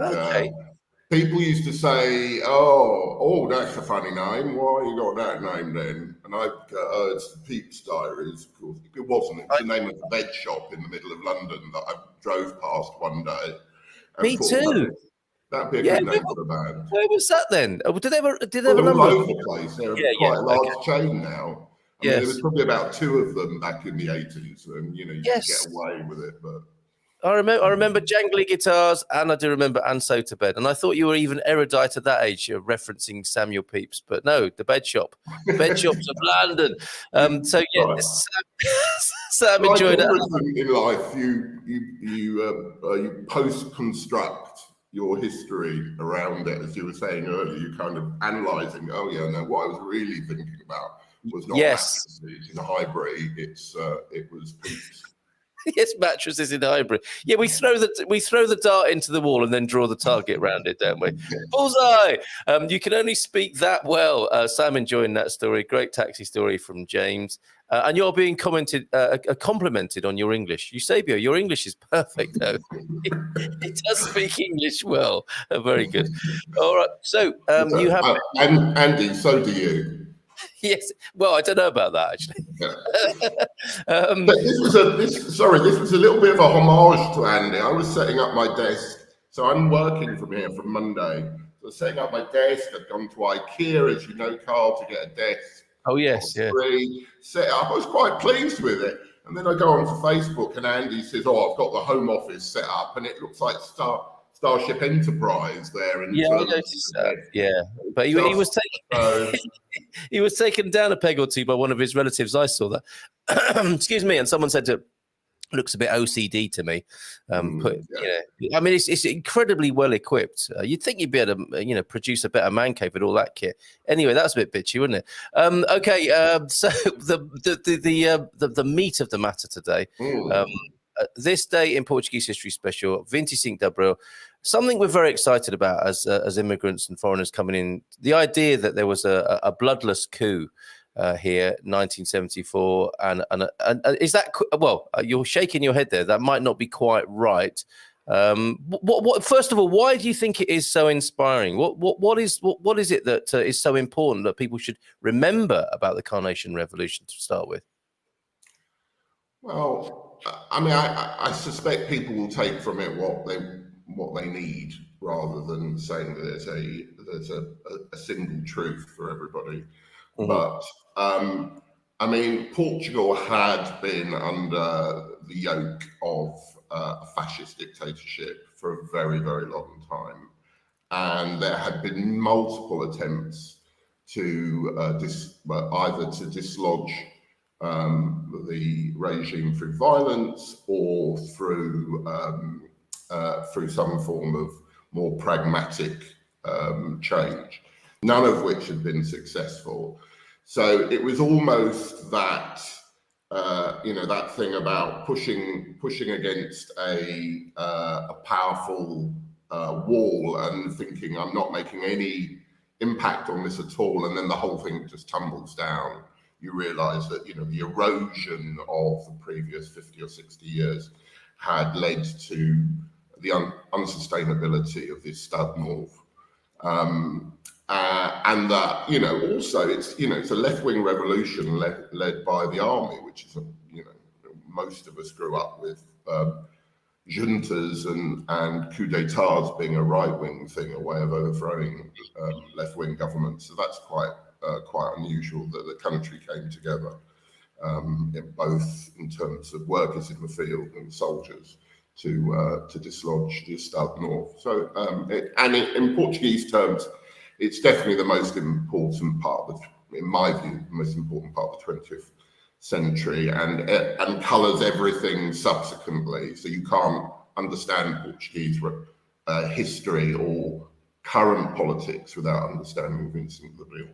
people used to say, oh, that's a funny name. Why you got that name then? And I go, it's the Pepys Diaries, of course. It wasn't. It was the name of the bed shop in the middle of London that I drove past one day. Me too. That'd be a good name for the band. Where was that then? Did they have a all number? Over the place. They're quite a large chain now. I mean, there was probably about 2 of them back in the 80s, and you could get away with it. But I remember jangly guitars, and I do remember And So to Bed. And I thought you were even erudite at that age, you're referencing Samuel Pepys, but no, the bed shops of London. So yeah, Sam enjoyed it. In life, you post-construct your history around it, as you were saying earlier. You kind of analysing. What I was really thinking about was not mattresses in Highbury. It was Pepys. Yes, mattresses in Highbury. Yeah, we throw the dart into the wall and then draw the target around it, don't we? Bullseye. You can only speak that well. Sam enjoying that story. Great taxi story from James. And you're being complimented on your English. Eusebio, your English is perfect, though. He does speak English well. Very good. All right. So you have... And Andy, so do you. Yes. Well, I don't know about that, actually. This was a little bit of a homage to Andy. I was setting up my desk. So I'm working from here from Monday. So I was setting up my desk. I'd gone to IKEA, as you know, Carl, to get a desk. Oh, yes. Yeah. Set it up. I was quite pleased with it. And then I go onto Facebook and Andy says, I've got the home office set up. And it looks like Starship Enterprise there. And but he was taken. He was taken down a peg or two by one of his relatives. I saw that. Excuse me. And someone said it looks a bit OCD to me. I mean, it's incredibly well equipped. You'd think you'd be able to, produce a better man cave with all that kit. Anyway, that's a bit bitchy, wouldn't it? So the meat of the matter today. This day in Portuguese History Special, 25 de Abril, something we're very excited about as immigrants and foreigners coming in. The idea that there was a bloodless coup here, 1974, and is that you're shaking your head there? That might not be quite right. What first of all, why do you think it is so inspiring? What is it that is so important that people should remember about the Carnation Revolution to start with? Well, I mean, I suspect people will take from it what they need, rather than saying that there's a single truth for everybody. Mm-hmm. But I mean, Portugal had been under the yoke of a fascist dictatorship for a very, very long time, and there had been multiple attempts to either to dislodge the regime through violence or through some form of more pragmatic change, none of which had been successful. So it was almost that that thing about pushing against a powerful wall and thinking I'm not making any impact on this at all, and then the whole thing just tumbles down. You realise that the erosion of the previous 50 or 60 years had led to the unsustainability of this stud north, and that also it's a left-wing revolution led by the army, which is most of us grew up with juntas and coup d'états being a right-wing thing, a way of overthrowing left-wing governments. So that's quite unusual that the country came together, both in terms of workers in the field and soldiers, to dislodge the Stud North. So, in Portuguese terms, it's definitely the most important part in my view, the most important part of the 20th century, and colours everything subsequently. So you can't understand Portuguese history or current politics without understanding Vincent de Abril.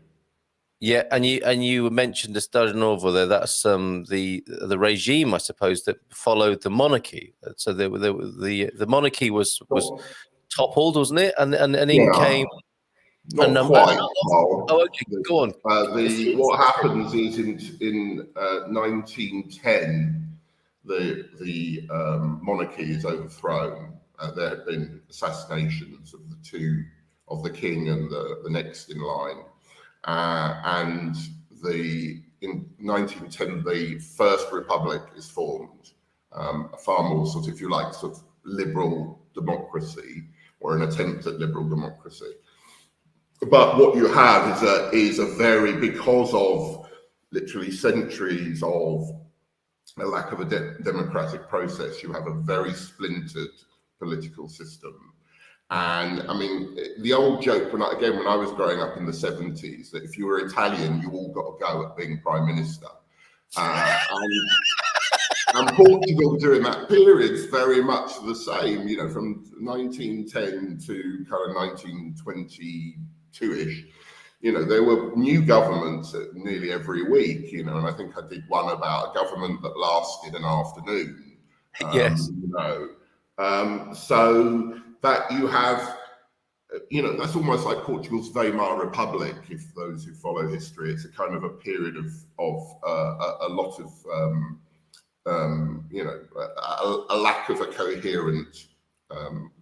Yeah, and you mentioned the Estado Novo there. That's the regime, I suppose, that followed the monarchy. So the monarchy was toppled, wasn't it? And in came a not number. quite. Well, okay, go on. What happens is in 1910, the monarchy is overthrown. There have been assassinations of the king and the next in line, and in 1910 the First Republic is formed, a far more sort of, if you like, sort of liberal democracy, or an attempt at liberal democracy. But what you have is a very, because of literally centuries of a lack of a democratic process, you have a very splintered political system. And I mean, the old joke when I was growing up in the 70s, that if you were Italian, you all got a go at being prime minister. And Portugal during that period is very much the same, you know, from 1910 to kind of 1922-ish. You know, there were new governments nearly every week, you know, and I think I did one about a government that lasted an afternoon. Yes. You know, so that you have, you know, that's almost like Portugal's Weimar Republic. If those who follow history, it's a kind of a period of a lot of you know, a lack of a coherent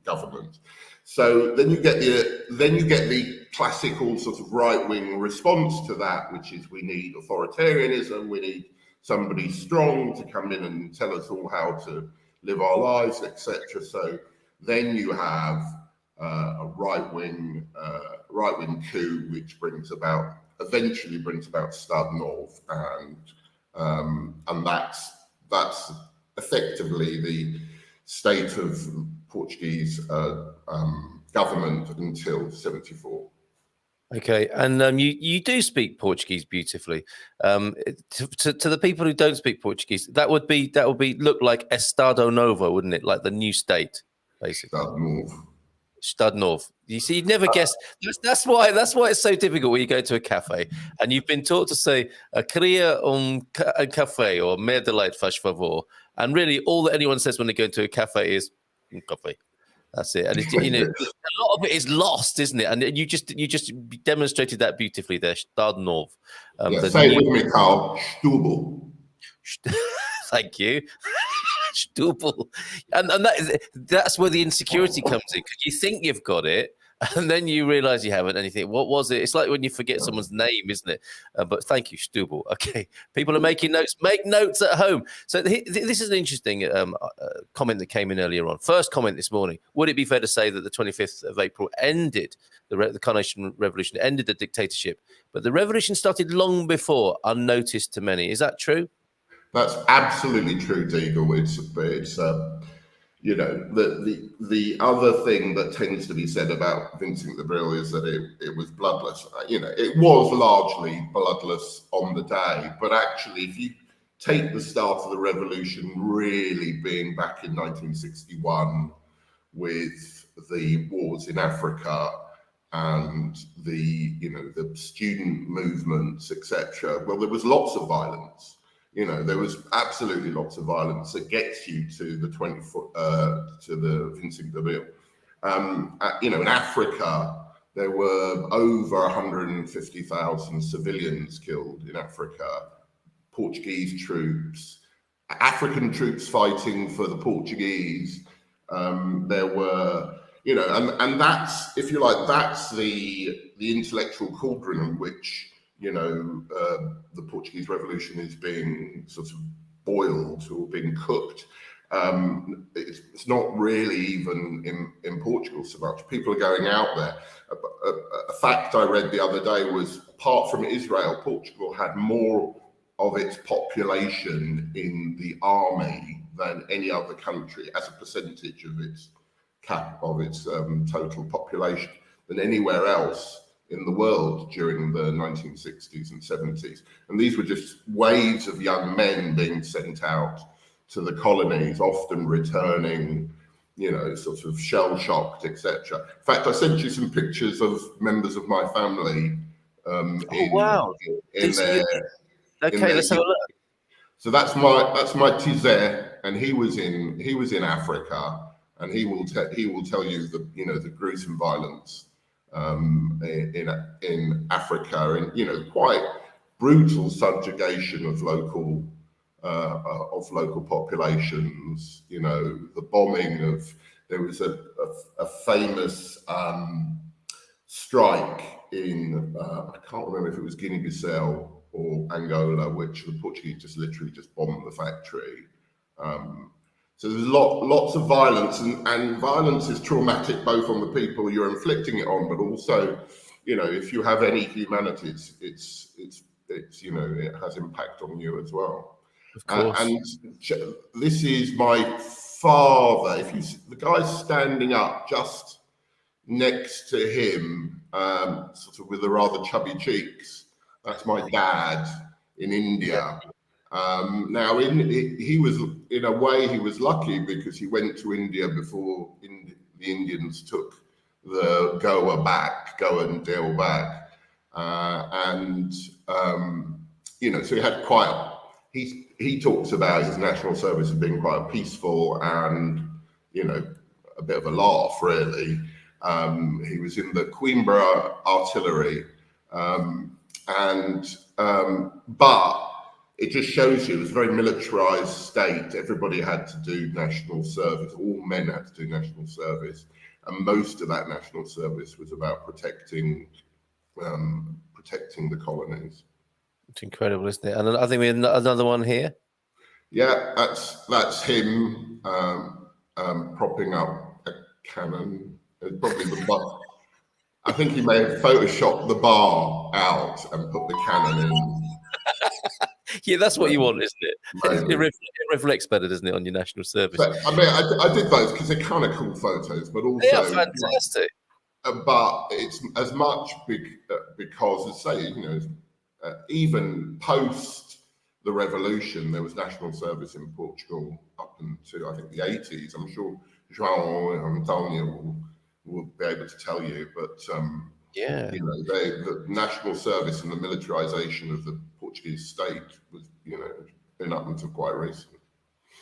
government. So then you get the classical sort of right-wing response to that, which is we need authoritarianism, we need somebody strong to come in and tell us all how to live our lives, etc. So then you have a right-wing coup, which eventually brings about Estado Novo, and that's effectively the state of Portuguese government until 74. Okay, and you do speak Portuguese beautifully. To the people who don't speak Portuguese, that would look like Estado Novo, wouldn't it? Like the new state, basically. Estado Novo. You see, you'd never guess. That's why it's so difficult when you go to a cafe and you've been taught to say "queria café" or "me delight, faz favor," and really all that anyone says when they go into a cafe is "coffee." That's it, and it's, you know, a lot of it is lost, isn't it? And you just demonstrated that beautifully there, Estado Novo. Say it with me, Carl. Stubble. Thank you. Stubble. And that's where the insecurity comes in, because you think you've got it, and then you realize you haven't, and you think, what was it? It's like when you forget someone's name, isn't it? But thank you, Stubble. Okay, people are making notes. Make notes at home. So this is an interesting comment that came in earlier on. First comment this morning. Would it be fair to say that the 25th of April ended the Carnation Revolution, ended the dictatorship, but the revolution started long before, unnoticed to many? Is that true? That's absolutely true, Deagle. It's you know, the other thing that tends to be said about Vincent the Brill is that it was bloodless. You know, it was largely bloodless on the day, but actually, if you take the start of the revolution really being back in 1961 with the wars in Africa and the student movements, etc. Well, there was lots of violence. You know, there was absolutely lots of violence that gets you to the Vincent de Brill. You know, in Africa, there were over 150,000 civilians killed in Africa. Portuguese troops, African troops fighting for the Portuguese. There were, you know, and that's, if you like, that's the intellectual cauldron in which, you know, the Portuguese Revolution is being sort of boiled or being cooked. It's not really even in Portugal so much. People are going out there. A fact I read the other day was, apart from Israel, Portugal had more of its population in the army than any other country as a percentage of its total population than anywhere else in the world during the 1960s and 70s. And these were just waves of young men being sent out to the colonies, often returning, you know, sort of shell-shocked, etc. In fact, I sent you some pictures of members of my family Wow. in their. Okay, let's have a look. So that's my Tizé, and he was in Africa, and he will tell you the gruesome violence in Africa, and quite brutal subjugation of local populations. The bombing of, there was a famous strike in I can't remember if it was Guinea-Bissau or Angola, which the Portuguese just literally bombed the factory. So there's lots of violence, and violence is traumatic both on the people you're inflicting it on, but also, if you have any humanity, it has impact on you as well. Of course. And this is my father. If you see the guy standing up just next to him, sort of with the rather chubby cheeks, that's my dad in India. Now, he was, in a way, he was lucky because he went to India before the Indians took the Goa and Del back. So he had he talks about his national service as being quite peaceful and, a bit of a laugh, really. He was in the Coimbra artillery, but it just shows you it was a very militarized state. Everybody had to do national service. All men had to do national service, and most of that national service was about protecting the colonies. It's incredible, isn't it? And I think we have another one here. Yeah, that's him propping up a cannon. It's probably the bar. I think he may have photoshopped the bar out and put the cannon in. Yeah, that's what you want, isn't it? It reflects better, doesn't it, on your national service? But, I mean, I did those because they're kind of cool photos, but also they are fantastic. But it's as much because, as I say, even post the revolution, there was national service in Portugal up until I think the 80s. I'm sure João and Antoniio will be able to tell you, but the national service and the militarization of the Portuguese state was, been up until quite recent.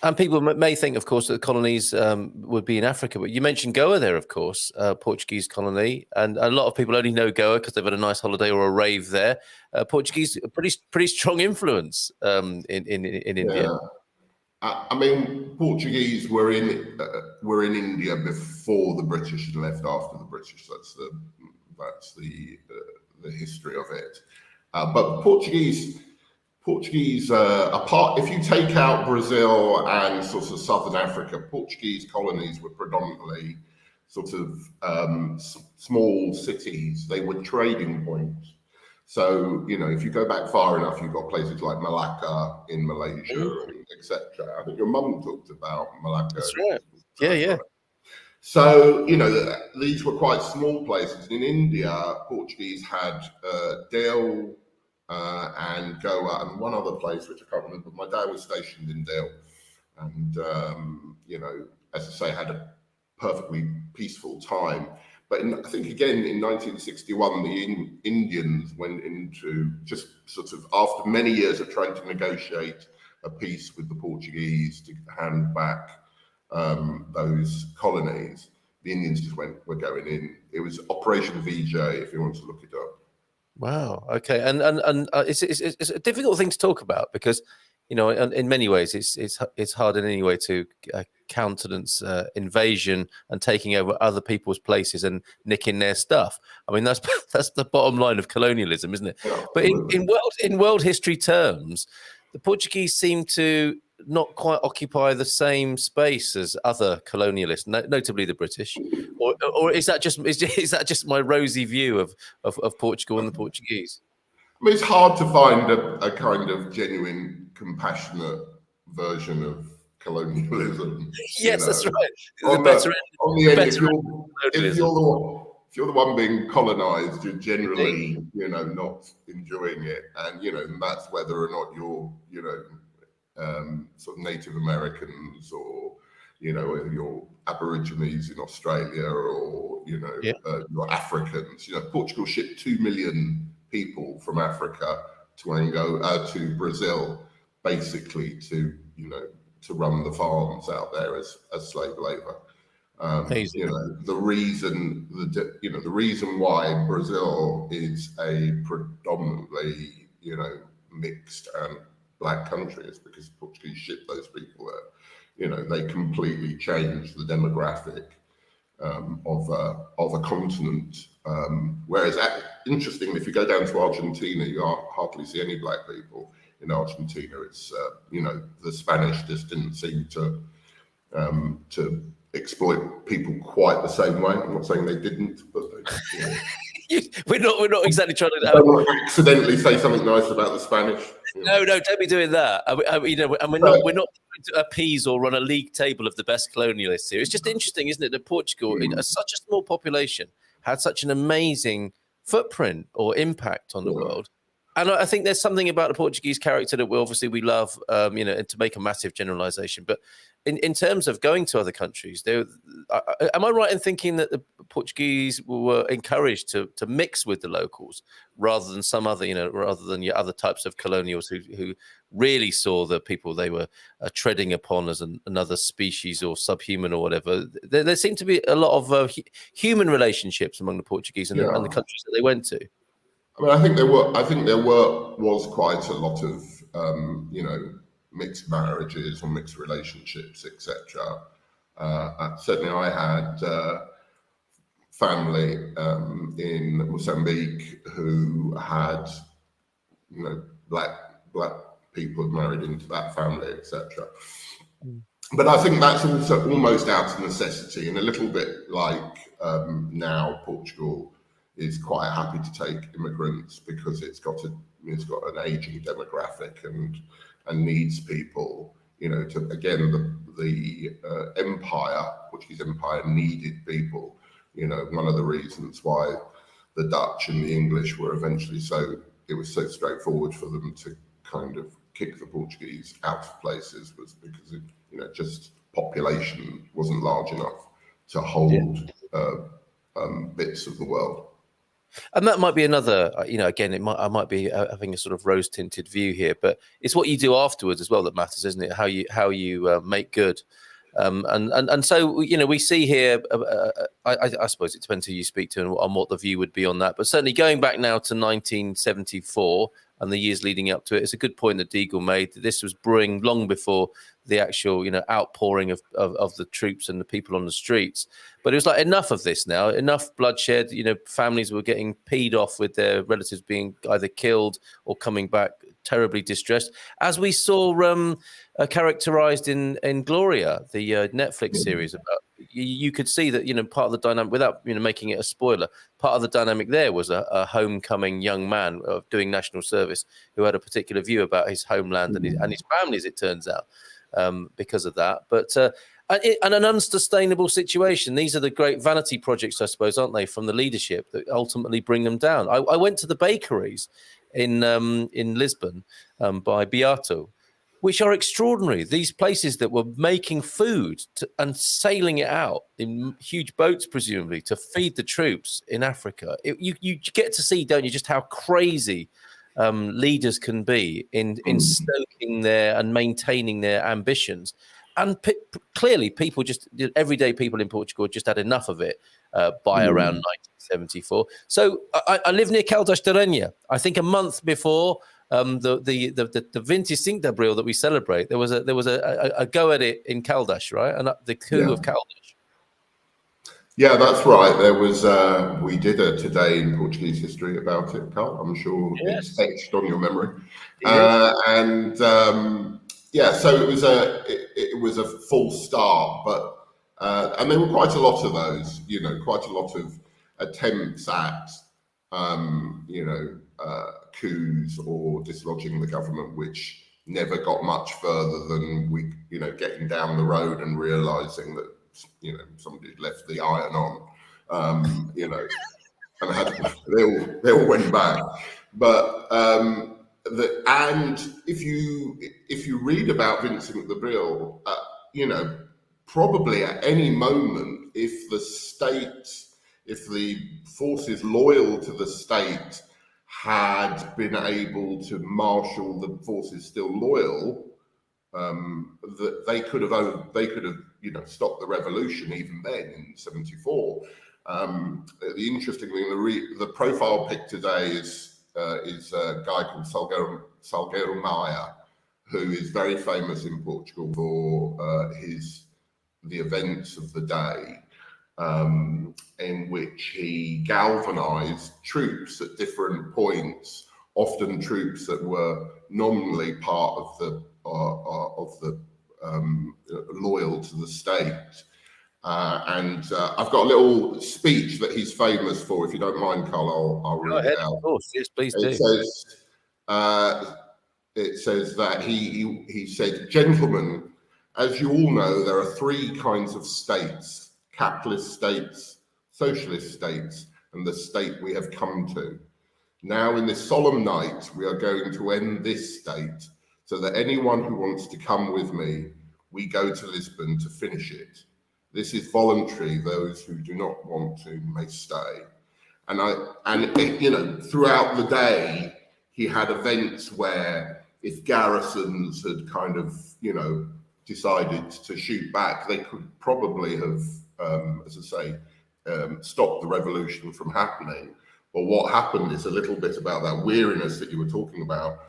And people may think, of course, that the colonies would be in Africa, but you mentioned Goa there, of course, Portuguese colony, and a lot of people only know Goa because they've had a nice holiday or a rave there. Portuguese, pretty strong influence in India. I mean, Portuguese were in India before the British had left. After the British, that's the history of it. But Portuguese, apart, if you take out Brazil and sort of southern Africa, Portuguese colonies were predominantly sort of small cities. They were trading points. So, if you go back far enough, you've got places like Malacca in Malaysia, etc. I think your mum talked about Malacca. That's right. Yeah. So, these were quite small places. In India, Portuguese had Del and Goa and one other place, which I can't remember. My dad was stationed in Del. And, as I say, had a perfectly peaceful time. But I think, again, in 1961, the Indians went into, just sort of after many years of trying to negotiate a peace with the Portuguese to hand back those colonies, the Indians just went, we're going in. It was Operation VJ, if you want to look it up. Wow. Okay. And it's a difficult thing to talk about because, in many ways, it's hard in any way to countenance invasion and taking over other people's places and nicking their stuff. I mean, that's the bottom line of colonialism, isn't it? Yeah, but in world history terms, the Portuguese seem to not quite occupy the same space as other colonialists, notably the British, or is that just my rosy view of Portugal and the Portuguese? I mean, it's hard to find a kind of genuine, compassionate version of colonialism. Yes, that's right. On the end, if you're the one being colonized, you're generally, not enjoying it, and that's whether or not you're, sort of Native Americans or, your Aborigines in Australia or, you're Africans. Portugal shipped 2 million people from Africa to Brazil, basically to run the farms out there as slave labor. The reason why Brazil is a predominantly mixed and black country is because the Portuguese shipped those people there. They completely changed the demographic of a continent. Whereas, interestingly, if you go down to Argentina, you hardly see any black people in Argentina. It's the Spanish just didn't seem to exploit people quite the same way. I'm not saying they didn't, but we're not exactly trying to. I don't want to accidentally say something nice about the Spanish. No, don't be doing that. And we're not trying to appease or run a league table of the best colonialists here. It's just interesting, isn't it, that Portugal, such a small population, had such an amazing footprint or impact on the world. And I think there's something about the Portuguese character that we love, to make a massive generalization. But in terms of going to other countries, am I right in thinking that the Portuguese were encouraged to mix with the locals rather than some other, rather than your other types of colonials who really saw the people they were treading upon as another species or subhuman or whatever? There seemed to be a lot of human relationships among the Portuguese and the countries that they went to. I mean, I think there was quite a lot of mixed marriages or mixed relationships, etc. Certainly, I had family in Mozambique who had black people married into that family, etc. But I think that's also almost out of necessity, and a little bit like now Portugal is quite happy to take immigrants because it's got an aging demographic and needs people. The Portuguese Empire needed people. One of the reasons why the Dutch and the English were eventually it was so straightforward for them to kind of kick the Portuguese out of places was because just population wasn't large enough to hold bits of the world. And that might be another, again, I might be having a sort of rose-tinted view here, but it's what you do afterwards as well that matters, isn't it? How you make good. And so, we see here, I suppose it depends who you speak to and on what the view would be on that. But certainly going back now to 1974 and the years leading up to it, it's a good point that Deagle made. That this was brewing long before the actual, outpouring of the troops and the people on the streets. But it was like, enough of this now, enough bloodshed. Families were getting peed off with their relatives being either killed or coming back terribly distressed, as we saw characterized in Gloria, the Netflix series. About you could see that part of the dynamic, without making it a spoiler, part of the dynamic there was a homecoming young man doing national service who had a particular view about his homeland and his family, as it turns out, because of that. But and an unsustainable situation. These are the great vanity projects, I suppose, aren't they, from the leadership that ultimately bring them down. I went to the bakeries in Lisbon by Beato, which are extraordinary. These places that were making food and sailing it out in huge boats, presumably, to feed the troops in Africa. You get to see, don't you, just how crazy leaders can be in stoking their and maintaining their ambitions. And clearly, everyday people in Portugal just had enough of it by around 1974. So I live near Caldas de Rainha. I think a month before the 25 de Abril that we celebrate, there was a go at it in Caldas, right? And the coup of Caldas. Yeah, that's right. There was we did a Today in Portuguese History about it, Carl. I'm sure it's etched on your memory. So it was a full start, but and there were quite a lot of those, quite a lot of attempts at coups or dislodging the government, which never got much further than getting down the road and realizing that somebody had left the iron on, and they all went back. But and if you read about Vincent de Abril, probably at any moment, if the forces loyal to the state had been able to marshal the forces still loyal, that they could have stopped the revolution even then in '74. The interesting thing, the profile pic today is a guy called Salgueiro Maia, who is very famous in Portugal for the events of the day, in which he galvanized troops at different points, often troops that were nominally part of the loyal to the state. And I've got a little speech that he's famous for. If you don't mind, Carl, I'll read it out. Of course, yes, please do. It says that he said, "Gentlemen, as you all know, there are three kinds of states: capitalist states, socialist states, and the state we have come to. Now, in this solemn night, we are going to end this state, so that anyone who wants to come with me, we go to Lisbon to finish it. This is voluntary. Those who do not want to may stay." And throughout the day, he had events where, if garrisons had kind of, decided to shoot back, they could probably have, stopped the revolution from happening. But what happened is a little bit about that weariness that you were talking about.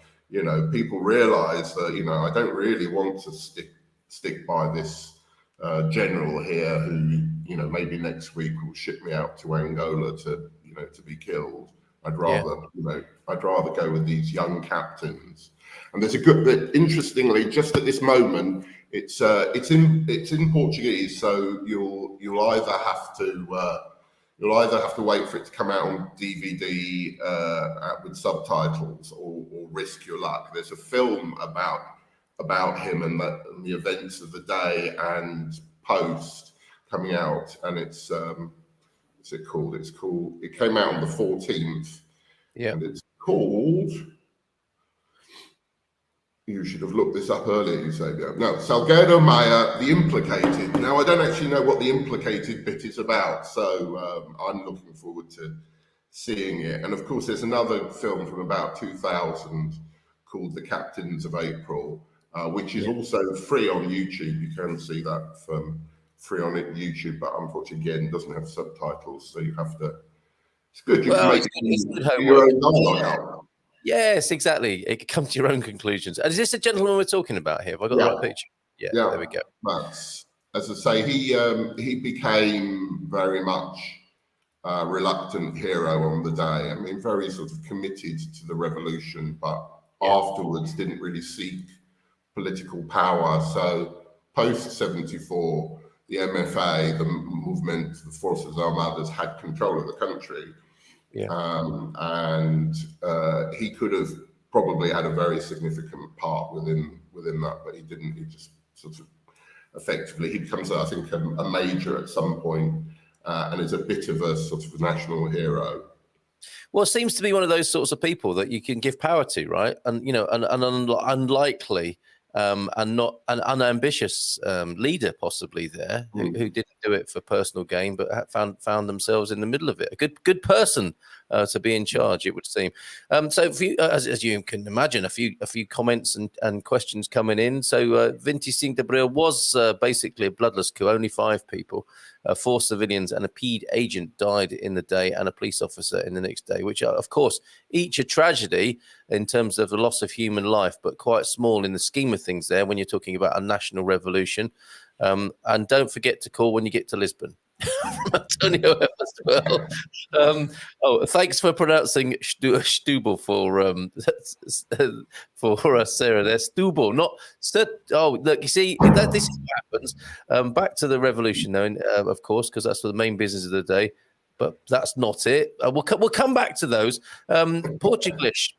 People realize that, I don't really want to stick by this general here who, maybe next week will ship me out to Angola to be killed. I'd rather go with these young captains. And there's interestingly, just at this moment, it's in Portuguese, so you'll either have to wait for it to come out on DVD with subtitles, or risk your luck. There's a film about him and the events of the day and post coming out, and it's what's it called? It came out on the 14th. Yeah. And it's called, you should have looked this up earlier, Eusebio. No, Salgueiro Maia, The Implicated. Now, I don't actually know what the implicated bit is about, so I'm looking forward to seeing it. And of course, there's another film from about 2000 called The Captains of April, which is also free on YouTube. You can see that free on YouTube, but unfortunately, again, it doesn't have subtitles, so you have to. It's good. You can make your own dialogue out. Yes, exactly. It can come to your own conclusions. And is this the gentleman we're talking about here? Have I got the right picture? Yeah, there we go. That's, as I say, he became very much a reluctant hero on the day. I mean, very sort of committed to the revolution, but afterwards didn't really seek political power. So post 74, the MFA, the movement, the Forces Armadas, had control of the country. Yeah. And he could have probably had a very significant part within that, but he didn't. He just sort of effectively, he becomes, I think, a major at some point, and is a bit of a sort of national hero. Well, it seems to be one of those sorts of people that you can give power to, right? And an unlikely and not an unambitious leader possibly there, who didn't do it for personal gain, but found themselves in the middle of it. A good person to be in charge, it would seem. So, if you, as you can imagine, a few comments and questions coming in. So, 25 de Abril was basically a bloodless coup. Only 5 people, 4 civilians and a PED agent died in the day, and a police officer in the next day, which are, of course, each a tragedy in terms of the loss of human life, but quite small in the scheme of things there when you're talking about a national revolution. And don't forget to call when you get to Lisbon. Antonio as well. Thanks for pronouncing Stubel for Sarah there. Stubel, not look, you see, this is what happens. Back to the revolution, though, of course, because that's the main business of the day. But that's not it. We'll come back to those. Portuguese.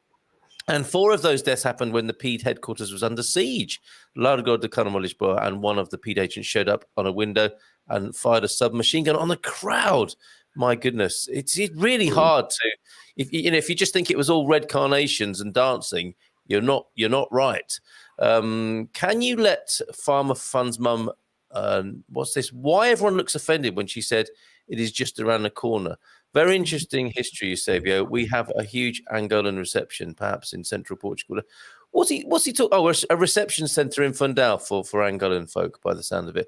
And 4 of those deaths happened when the PED headquarters was under siege. Largo de Carmo Lisboa, and one of the PED agents showed up on a window and fired a submachine gun on the crowd. My goodness, it's really hard to, if you just think it was all red carnations and dancing, you're not right. Can you let Farmer Fun's mum? What's this? Why everyone looks offended when she said it is just around the corner? Very interesting history, Eusebio. We have a huge Angolan reception, perhaps in central Portugal. What's he talking? Oh, a reception centre in Fundão for Angolan folk, by the sound of it.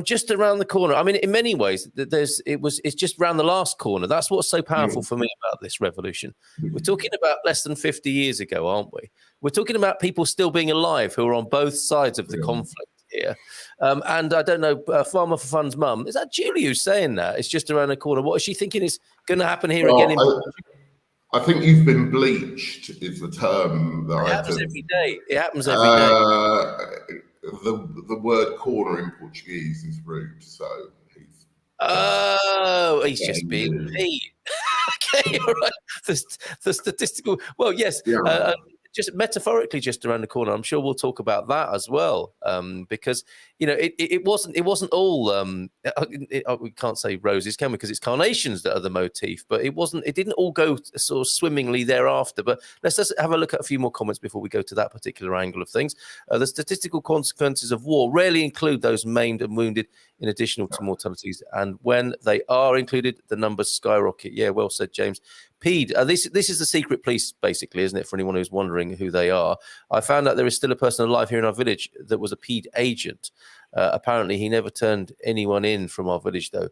Just around the corner. I mean, in many ways, it's just around the last corner. That's what's so powerful for me about this revolution. We're talking about less than 50 years ago, aren't we? We're talking about people still being alive who are on both sides of the conflict here. And I don't know, Farmer for Fun's mum, is that Julie who's saying that? It's just around the corner. What is she thinking is going to happen here again in Portugal? I think you've been bleached is the term that it happens every day. It happens every day. The word corner in Portuguese is rude, so he's just being paid. Okay, all right. The statistical. Well, yes. Yeah. Just metaphorically, just around the corner. I'm sure we'll talk about that as well, because it wasn't all. We can't say roses, can we? Because it's carnations that are the motif, but it wasn't. It didn't all go sort of swimmingly thereafter. But let's just have a look at a few more comments before we go to that particular angle of things. The statistical consequences of war rarely include those maimed and wounded, in addition to mortalities, and when they are included, the numbers skyrocket. Yeah, well said, James. PED, this is the secret police, basically, isn't it? For anyone who's wondering who they are, I found out there is still a person alive here in our village that was a PED agent. Apparently, he never turned anyone in from our village, though.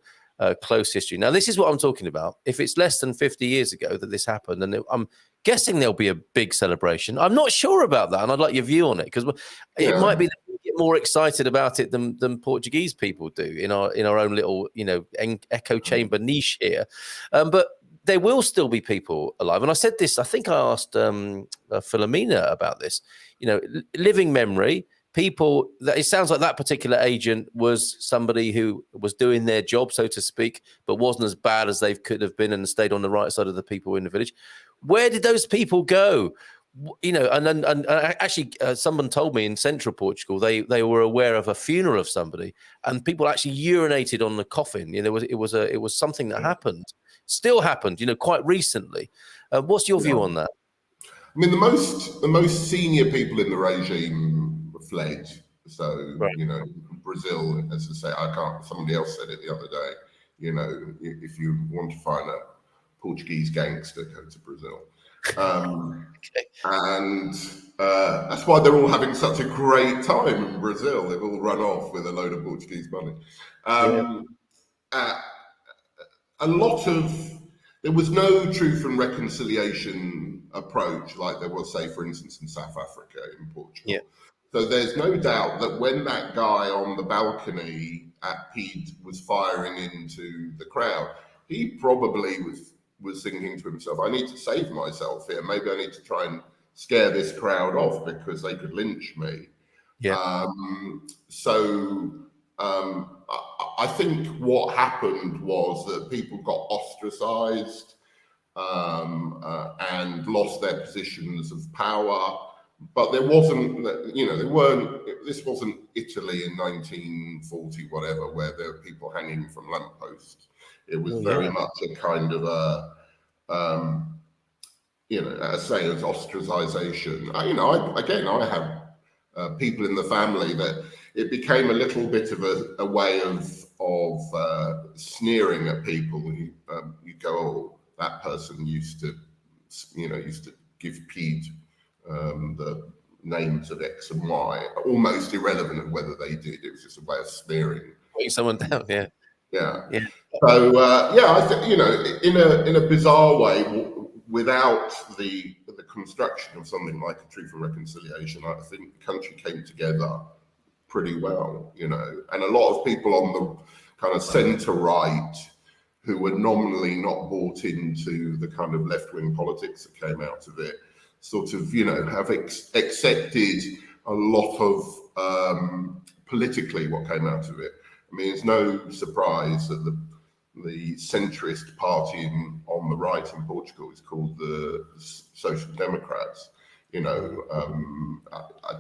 Close history. Now, this is what I'm talking about. If it's less than 50 years ago that this happened, and I'm guessing there'll be a big celebration. I'm not sure about that, and I'd like your view on it, because it might be that we get more excited about it than Portuguese people do in our own little echo chamber niche here. But there will still be people alive. And I said this, I think I asked Philomena about this, living memory, people that it sounds like that particular agent was somebody who was doing their job, so to speak, but wasn't as bad as they could have been and stayed on the right side of the people in the village. Where did those people go? And actually, someone told me in central Portugal, they were aware of a funeral of somebody, and people actually urinated on the coffin. It was something that happened, still happened, quite recently. What's your view on that? I mean, the most senior people in the regime fled. So Brazil, as I say, somebody else said it the other day. If you want to find a Portuguese gangster, go to Brazil. And that's why they're all having such a great time in Brazil. They've all run off with a load of Portuguese money. There was no truth and reconciliation approach like there was, say, for instance, in South Africa, in Portugal. Yeah. So there's no doubt that when that guy on the balcony at PED was firing into the crowd, he probably was thinking to himself, I need to save myself here. Maybe I need to try and scare this crowd off because they could lynch me. Yeah. I think what happened was that people got ostracized and lost their positions of power. But there wasn't, this wasn't Italy in 1940, whatever, where there were people hanging from lampposts. It was very much a kind of as say, as ostracization. I have people in the family that it became a little bit of a way of sneering at people. You go, oh, that person used to give PED the names of X and Y, almost irrelevant of whether they did. It was just a way of sneering. Putting someone down, yeah. So I think in a bizarre way, without the construction of something like a Truth and Reconciliation, I think the country came together pretty well, and a lot of people on the kind of centre right who were nominally not bought into the kind of left-wing politics that came out of it, sort of have accepted a lot of politically what came out of it. I mean, it's no surprise that the centrist party on the right in Portugal is called the Social Democrats. I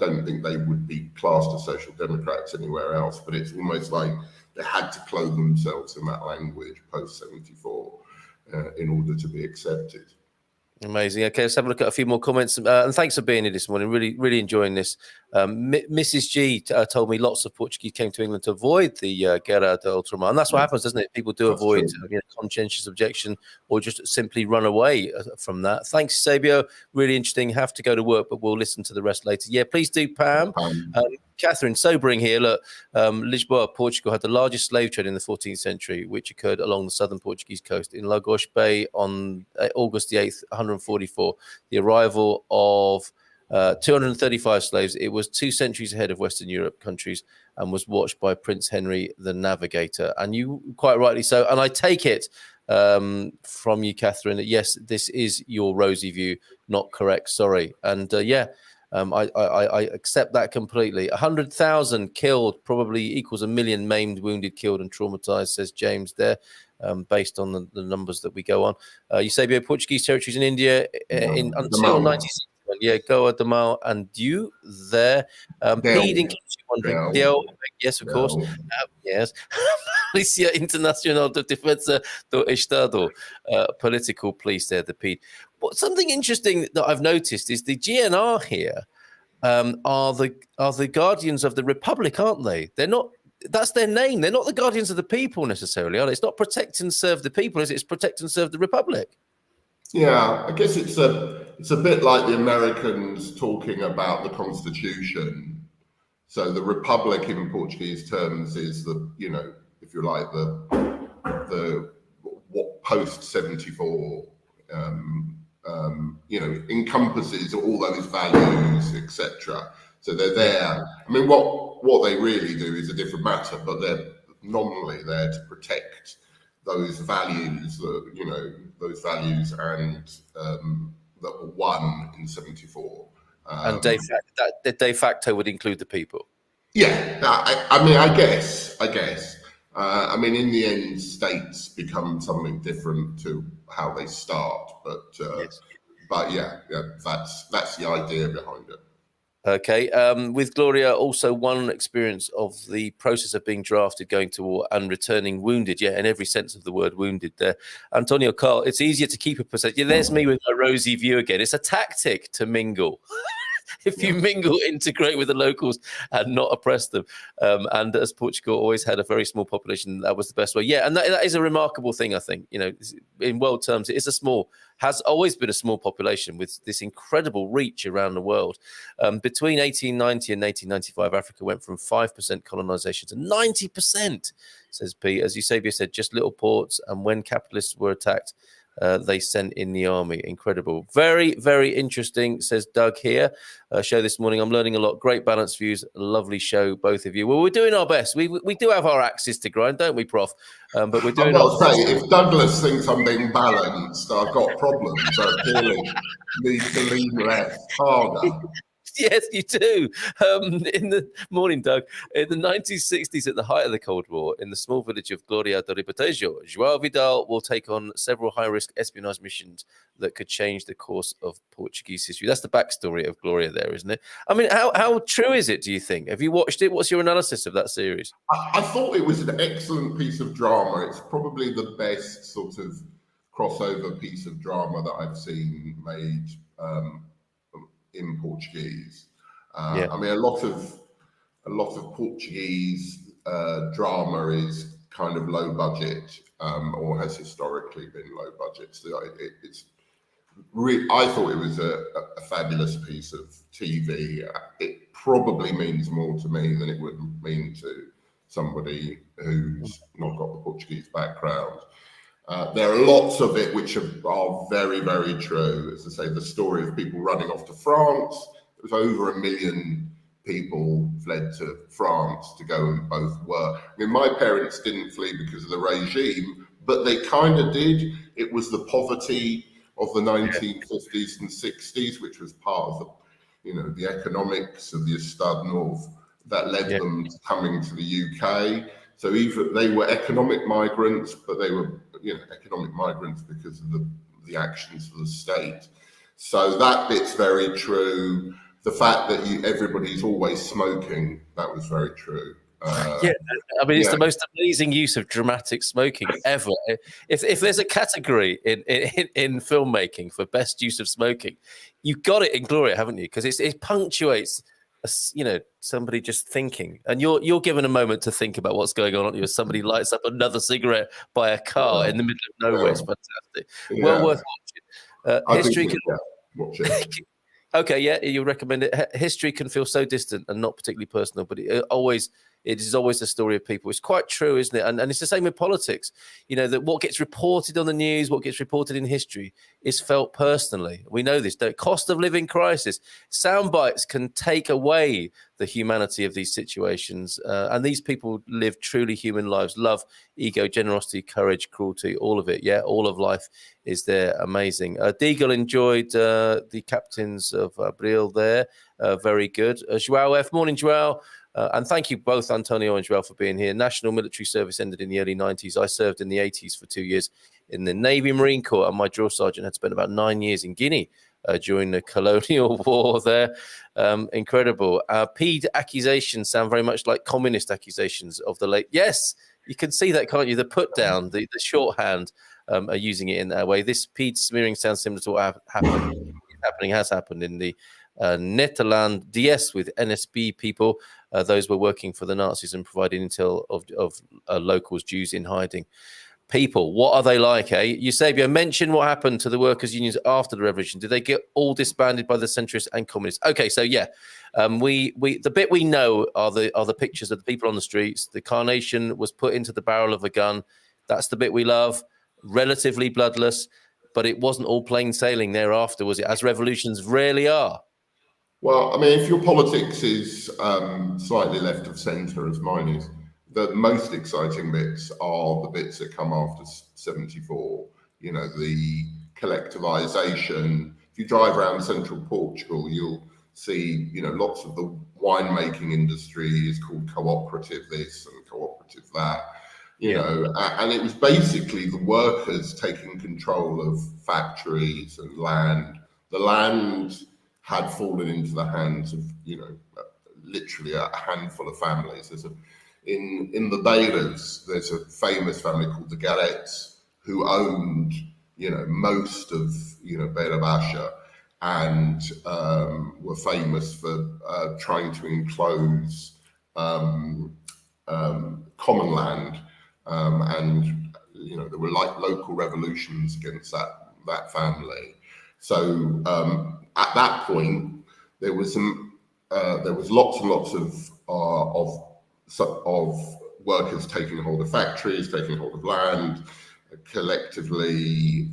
don't think they would be classed as Social Democrats anywhere else, but it's almost like they had to clothe themselves in that language post-74 in order to be accepted. Amazing. Okay, let's have a look at a few more comments. And thanks for being here this morning. Really, really enjoying this. Mrs. G told me lots of Portuguese came to England to avoid the Guerra de Ultramar, and that's what happens, doesn't it? People do avoid conscientious objection or just simply run away from that. Thanks, Eusebio. Really interesting. Have to go to work, but we'll listen to the rest later. Yeah, please do, Pam. Catherine, sobering here. Look, Lisbon, Portugal had the largest slave trade in the 14th century, which occurred along the southern Portuguese coast. In Lagos Bay on August the 8th, 144, the arrival of 235 slaves. It was 2 centuries ahead of Western Europe countries and was watched by Prince Henry the Navigator. And you quite rightly so. And I take it from you, Catherine, that yes, this is your rosy view, not correct. Sorry. And I accept that completely. 100,000 killed probably equals 1 million maimed, wounded, killed, and traumatized, says James there, based on the numbers that we go on. Eusebio, Portuguese territories in India until 1960. Yeah, Goa, Damal, and Diu there. Pede, in case you're wondering. Del, yes, of course. Yes. Polícia Internacional de Defesa do Estado. Political police there, the Pede. But something interesting that I've noticed is the GNR here are the guardians of the Republic, aren't they? They're not. That's their name. They're not the guardians of the people necessarily, are they? It's not protect and serve the people, is it? It's protect and serve the Republic. Yeah, I guess it's a bit like the Americans talking about the Constitution. So the Republic in Portuguese terms is if you like, the what post 74 encompasses all those values, etc. So they're there. I mean, what they really do is a different matter, but they're nominally there to protect those values those values and that were won in 74. And de facto would include the people. Yeah, I guess. I mean, in the end, states become something different to how they start, but that's the idea behind it. Okay, with Gloria, also one experience of the process of being drafted, going to war, and returning wounded. Yeah, in every sense of the word, wounded there. Antonio, Carl, it's easier to keep a percentage. Yeah, there's me with my rosy view again. It's a tactic to mingle. If you mingle, integrate with the locals and not oppress them. And as Portugal always had a very small population, that was the best way. Yeah, and that is a remarkable thing, I think. In world terms, it is has always been a small population with this incredible reach around the world. Between 1890 and 1895, Africa went from 5% colonization to 90%, says Pete. As Eusebio said, just little ports. And when capitalists were attacked, they sent in the army. Incredible. Very, very interesting, says Doug here. Show this morning. I'm learning a lot. Great balanced views. Lovely show, both of you. Well, we're doing our best. We do have our axes to grind, don't we, Prof? But we're doing our best. If Douglas thinks I'm being balanced, I've got problems. I clearly need to lean left harder. Yes, you do. In the morning, Doug, in the 1960s, at the height of the Cold War, in the small village of Gloria do Ribatejo, João Vidal will take on several high-risk espionage missions that could change the course of Portuguese history. That's the backstory of Gloria there, isn't it? I mean, how true is it, do you think? Have you watched it? What's your analysis of that series? I thought it was an excellent piece of drama. It's probably the best sort of crossover piece of drama that I've seen made in Portuguese. I mean, a lot of Portuguese drama is kind of low budget, or has historically been low budget. So I thought it was a fabulous piece of TV. It probably means more to me than it would mean to somebody who's not got the Portuguese background. There are lots of it which are very, very true. As I say, the story of people running off to France. It was over 1 million people fled to France to go and both work. I mean, my parents didn't flee because of the regime, but they kind of did. It was the poverty of the 1950s and 60s, which was part of the economics of the Estado Novo that led them to coming to the UK. So even they were economic migrants, but they were economic migrants because of the actions of the state. So that bit's very true. The fact that everybody's always smoking, that was very true. It's the most amazing use of dramatic smoking ever. If there's a category in filmmaking for best use of smoking, you've got it in Gloria, haven't you? Because it punctuates somebody just thinking, and you're given a moment to think about what's going on, aren't you? As somebody lights up another cigarette by a car in the middle of nowhere. It's fantastic. Yeah. Well worth watching. History can watch it. Okay, yeah, you recommend it. History can feel so distant and not particularly personal, but it is always a story of people. It's quite true, isn't it? And it's the same with politics. That what gets reported on the news, what gets reported in history is felt personally. We know this. The cost of living crisis. Sound bites can take away the humanity of these situations. And these people live truly human lives. Love, ego, generosity, courage, cruelty, all of it. Yeah, all of life is there. Amazing. Deagle enjoyed the captains of Abril there. Very good. Joao F. Morning, Joao. And thank you both, Antonio and Joel, for being here. National military service ended in the early 90s. I served in the 80s for 2 years in the Navy Marine Corps, and my drill sergeant had spent about 9 years in Guinea during the colonial war there. Incredible. PED accusations sound very much like communist accusations of the late. Yes, you can see that, can't you? The put down, the shorthand are using it in that way. This PED smearing sounds similar to what has happened in the Netherlands DS with NSB people. Those were working for the Nazis and providing intel of locals, Jews in hiding. People, what are they like, eh? Eusebio, mention what happened to the workers' unions after the revolution. Did they get all disbanded by the centrists and communists? Okay, so yeah, we the bit we know are the pictures of the people on the streets. The Carnation was put into the barrel of a gun. That's the bit we love. Relatively bloodless, but it wasn't all plain sailing thereafter, was it? As revolutions rarely are. Well, I mean, if your politics is slightly left of centre, as mine is, the most exciting bits are the bits that come after 74. The collectivisation. If you drive around central Portugal, you'll see, lots of the winemaking industry is called cooperative this and cooperative that. And it was basically the workers taking control of factories and land. The land had fallen into the hands of, literally a handful of families. In the Beiras, there's a famous family called the Garrettes who owned, most of, Beira Baixa, and were famous for trying to enclose common land. And there were like local revolutions against that family. So at that point, there was lots and lots of workers taking hold of factories, taking hold of land, collectively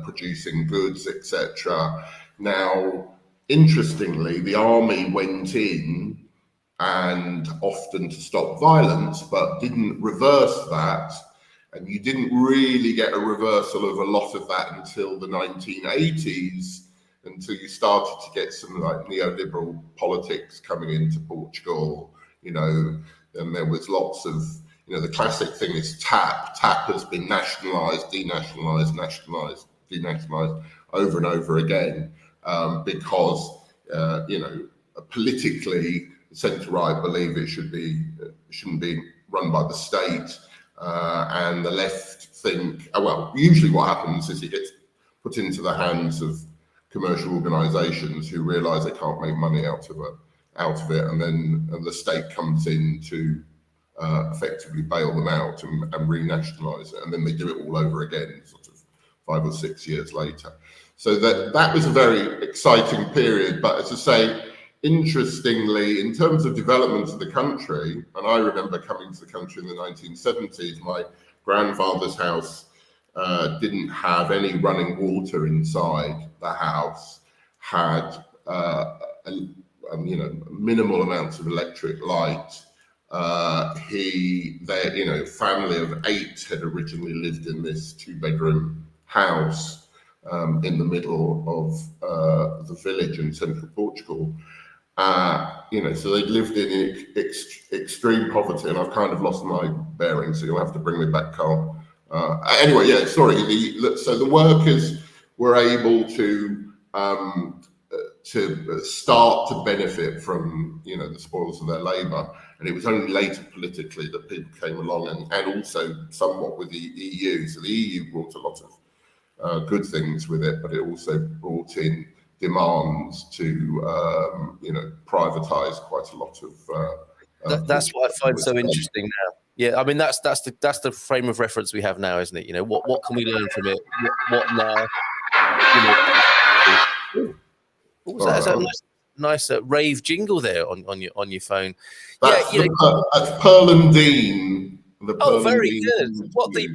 producing goods, etc. Now, interestingly, the army went in and often to stop violence, but didn't reverse that. And you didn't really get a reversal of a lot of that until the 1980s, until you started to get some like neoliberal politics coming into Portugal, and there was lots of, the classic thing is TAP. TAP has been nationalised, denationalised, nationalised, denationalised over and over again because, politically, the centre-right believe it shouldn't be run by the state, and the left think, usually what happens is it gets put into the hands of commercial organisations who realise they can't make money out of it, and then the state comes in to effectively bail them out and renationalise it, and then they do it all over again, sort of 5 or 6 years later. So that was a very exciting period, but as I say, interestingly, in terms of development of the country, and I remember coming to the country in the 1970s, my grandfather's house didn't have any running water inside the house, had minimal amounts of electric light. Their family of 8 had originally lived in this 2-bedroom house in the middle of the village in central Portugal. So they lived in extreme poverty, and I've kind of lost my bearings, so you'll have to bring me back, Carl. Anyway, yeah, sorry. So the workers were able to start to benefit from, the spoils of their labour, and it was only later politically that people came along, and also somewhat with the EU. So the EU brought a lot of good things with it, but it also brought in demands to privatize quite a lot of. That's what I find so interesting now. Yeah, I mean that's the frame of reference we have now, isn't it? You know, what can we learn from it? What now? What was that? Is that a nice rave jingle there on your phone? That's that's Pearl and Dean. Very good. What the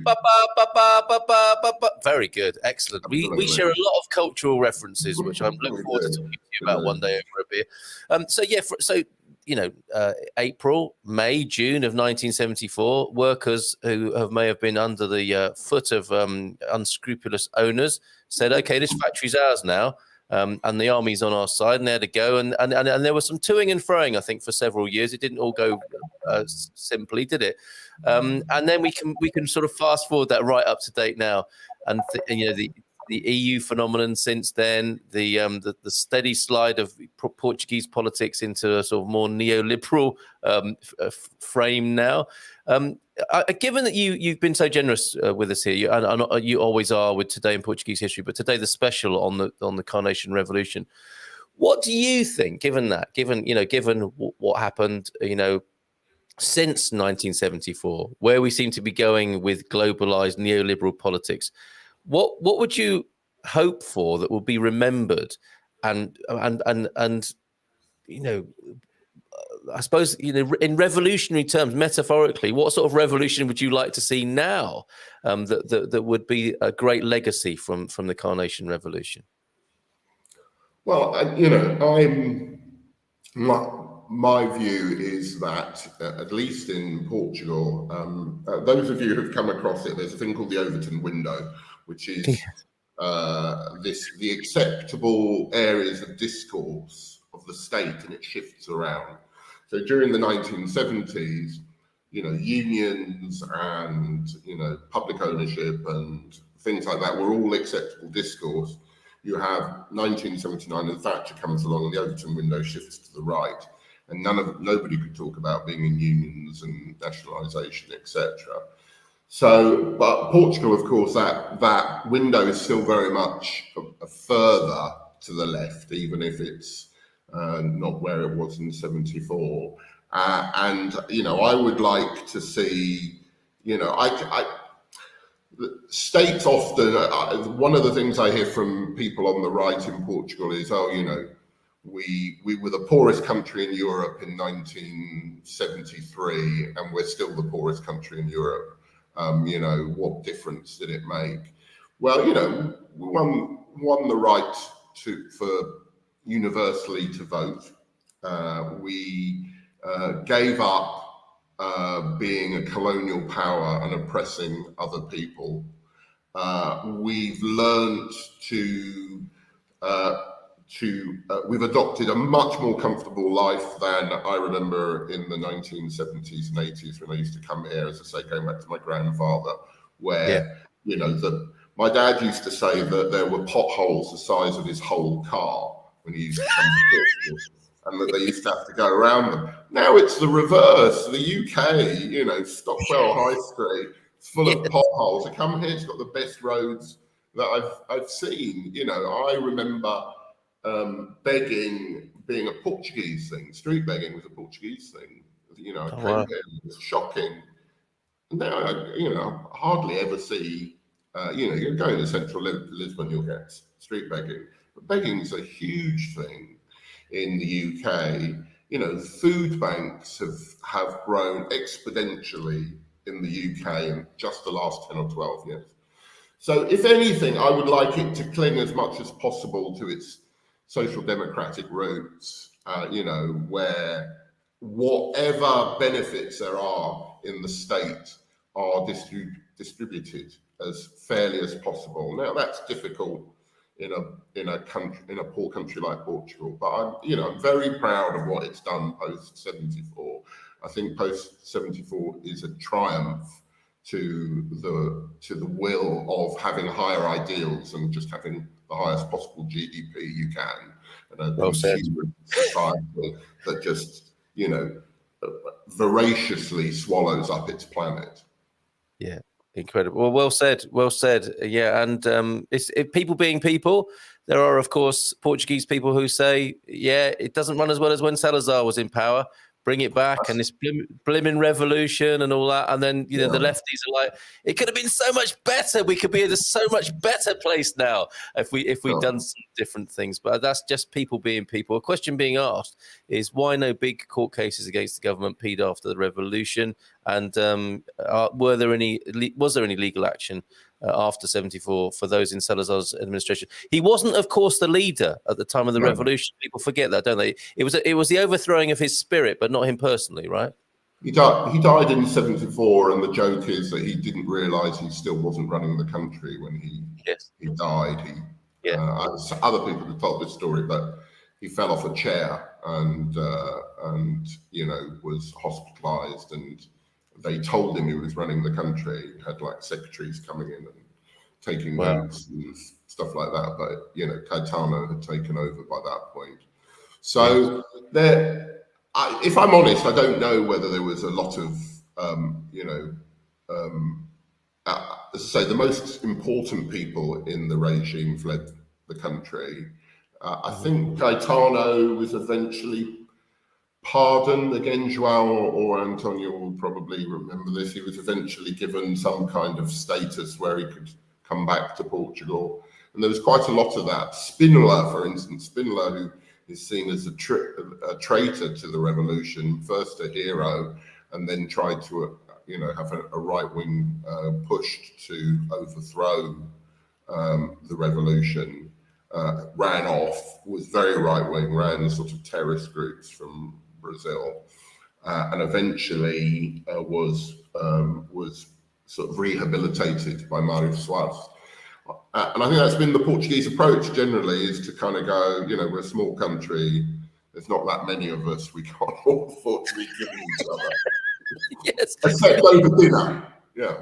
very good, excellent. We share a lot of cultural references, which I'm looking forward to talking to you about one day over a beer. April, May, June of 1974, workers who may have been under the foot of unscrupulous owners said, "Okay, this factory's ours now." And the army's on our side, and they had to go, and there was some toing and froing, I think, for several years. It didn't all go simply, did it? And then we can sort of fast forward that right up to date now, and the EU phenomenon since then, the steady slide of Portuguese politics into a sort of more neoliberal frame now. Given that you've been so generous with us here, and you always are with Today in Portuguese History, but today the special on the Carnation Revolution, what do you think? Given what happened, since 1974, where we seem to be going with globalized neoliberal politics, what would you hope for that will be remembered, and I suppose, in revolutionary terms, metaphorically, what sort of revolution would you like to see now that would be a great legacy from the Carnation Revolution? Well, my view is that, at least in Portugal, those of you who've come across it, there's a thing called the Overton window, which is the acceptable areas of discourse of the state, and it shifts around. So during the 1970s, unions and, public ownership and things like that were all acceptable discourse. You have 1979 and Thatcher comes along and the Overton window shifts to the right. And nobody could talk about being in unions and nationalisation, etc. So, but Portugal, of course, that window is still very much further to the left, even if it's not where it was in 74. And I would like to see, states often. One of the things I hear from people on the right in Portugal is, we were the poorest country in Europe in 1973, and we're still the poorest country in Europe. What difference did it make? Well, we won the right for universally to vote. We gave up being a colonial power and oppressing other people. We've learned we've adopted a much more comfortable life than I remember in the 1970s and 80s when I used to come here, as I say, going back to my grandfather, where, my dad used to say that there were potholes the size of his whole car when he used to come to Portugal, and that they used to have to go around them. Now it's the reverse. The UK, Stockwell High Street, it's full of potholes. I come here, it's got the best roads that I've seen. I remember begging being a Portuguese thing. Street begging was a Portuguese thing. I came here, it was shocking. Now, I hardly ever see, you're going to central Lisbon, you'll get street begging. But begging is a huge thing in the UK. Food banks have grown exponentially in the UK in just the last 10 or 12 years. So if anything, I would like it to cling as much as possible to its social democratic roots, where whatever benefits there are in the state are distributed as fairly as possible. Now that's difficult in a poor country like Portugal, but I'm very proud of what it's done post 74. I think post 74 is a triumph to the will of having higher ideals and just having the highest possible GDP you can, and a consumer society that just voraciously swallows up its planet. Yeah, incredible. Well said. Yeah, and it's people being people. There are, of course, Portuguese people who say, yeah, it doesn't run as well as when Salazar was in power. Bring it back, and this blimmin' revolution and all that. And then, the lefties are like, it could have been so much better. We could be in a so much better place now if we'd done some different things. But that's just people being people. A question being asked is, why no big court cases against the government peed after the revolution? And was there any legal action after 74 for those in Salazar's administration? He wasn't, of course, the leader at the time of the revolution. People forget that, don't they? It was the overthrowing of his spirit, but not him personally, right? He died in 74, and the joke is that he didn't realise he still wasn't running the country when he died. Other people have told this story, but he fell off a chair and was hospitalised, and they told him he was running the country. He had like secretaries coming in and taking notes and stuff like that. But Caetano had taken over by that point. So if I'm honest, I don't know whether there was a lot of as I say, the most important people in the regime fled the country. I think Caetano was eventually pardoned. Again, João or Antonio will probably remember this. He was eventually given some kind of status where he could come back to Portugal. And there was quite a lot of that. Spinola, for instance, who is seen as a traitor to the revolution, first a hero, and then tried to have a right-wing push to overthrow the revolution, ran off, was very right-wing, ran sort of terrorist groups from Brazil, and eventually was sort of rehabilitated by Mário Soares. And I think that's been the Portuguese approach generally, is to kind of go, we're a small country, there's not that many of us, we can't all afford to be killing each other. Yes. Except over dinner.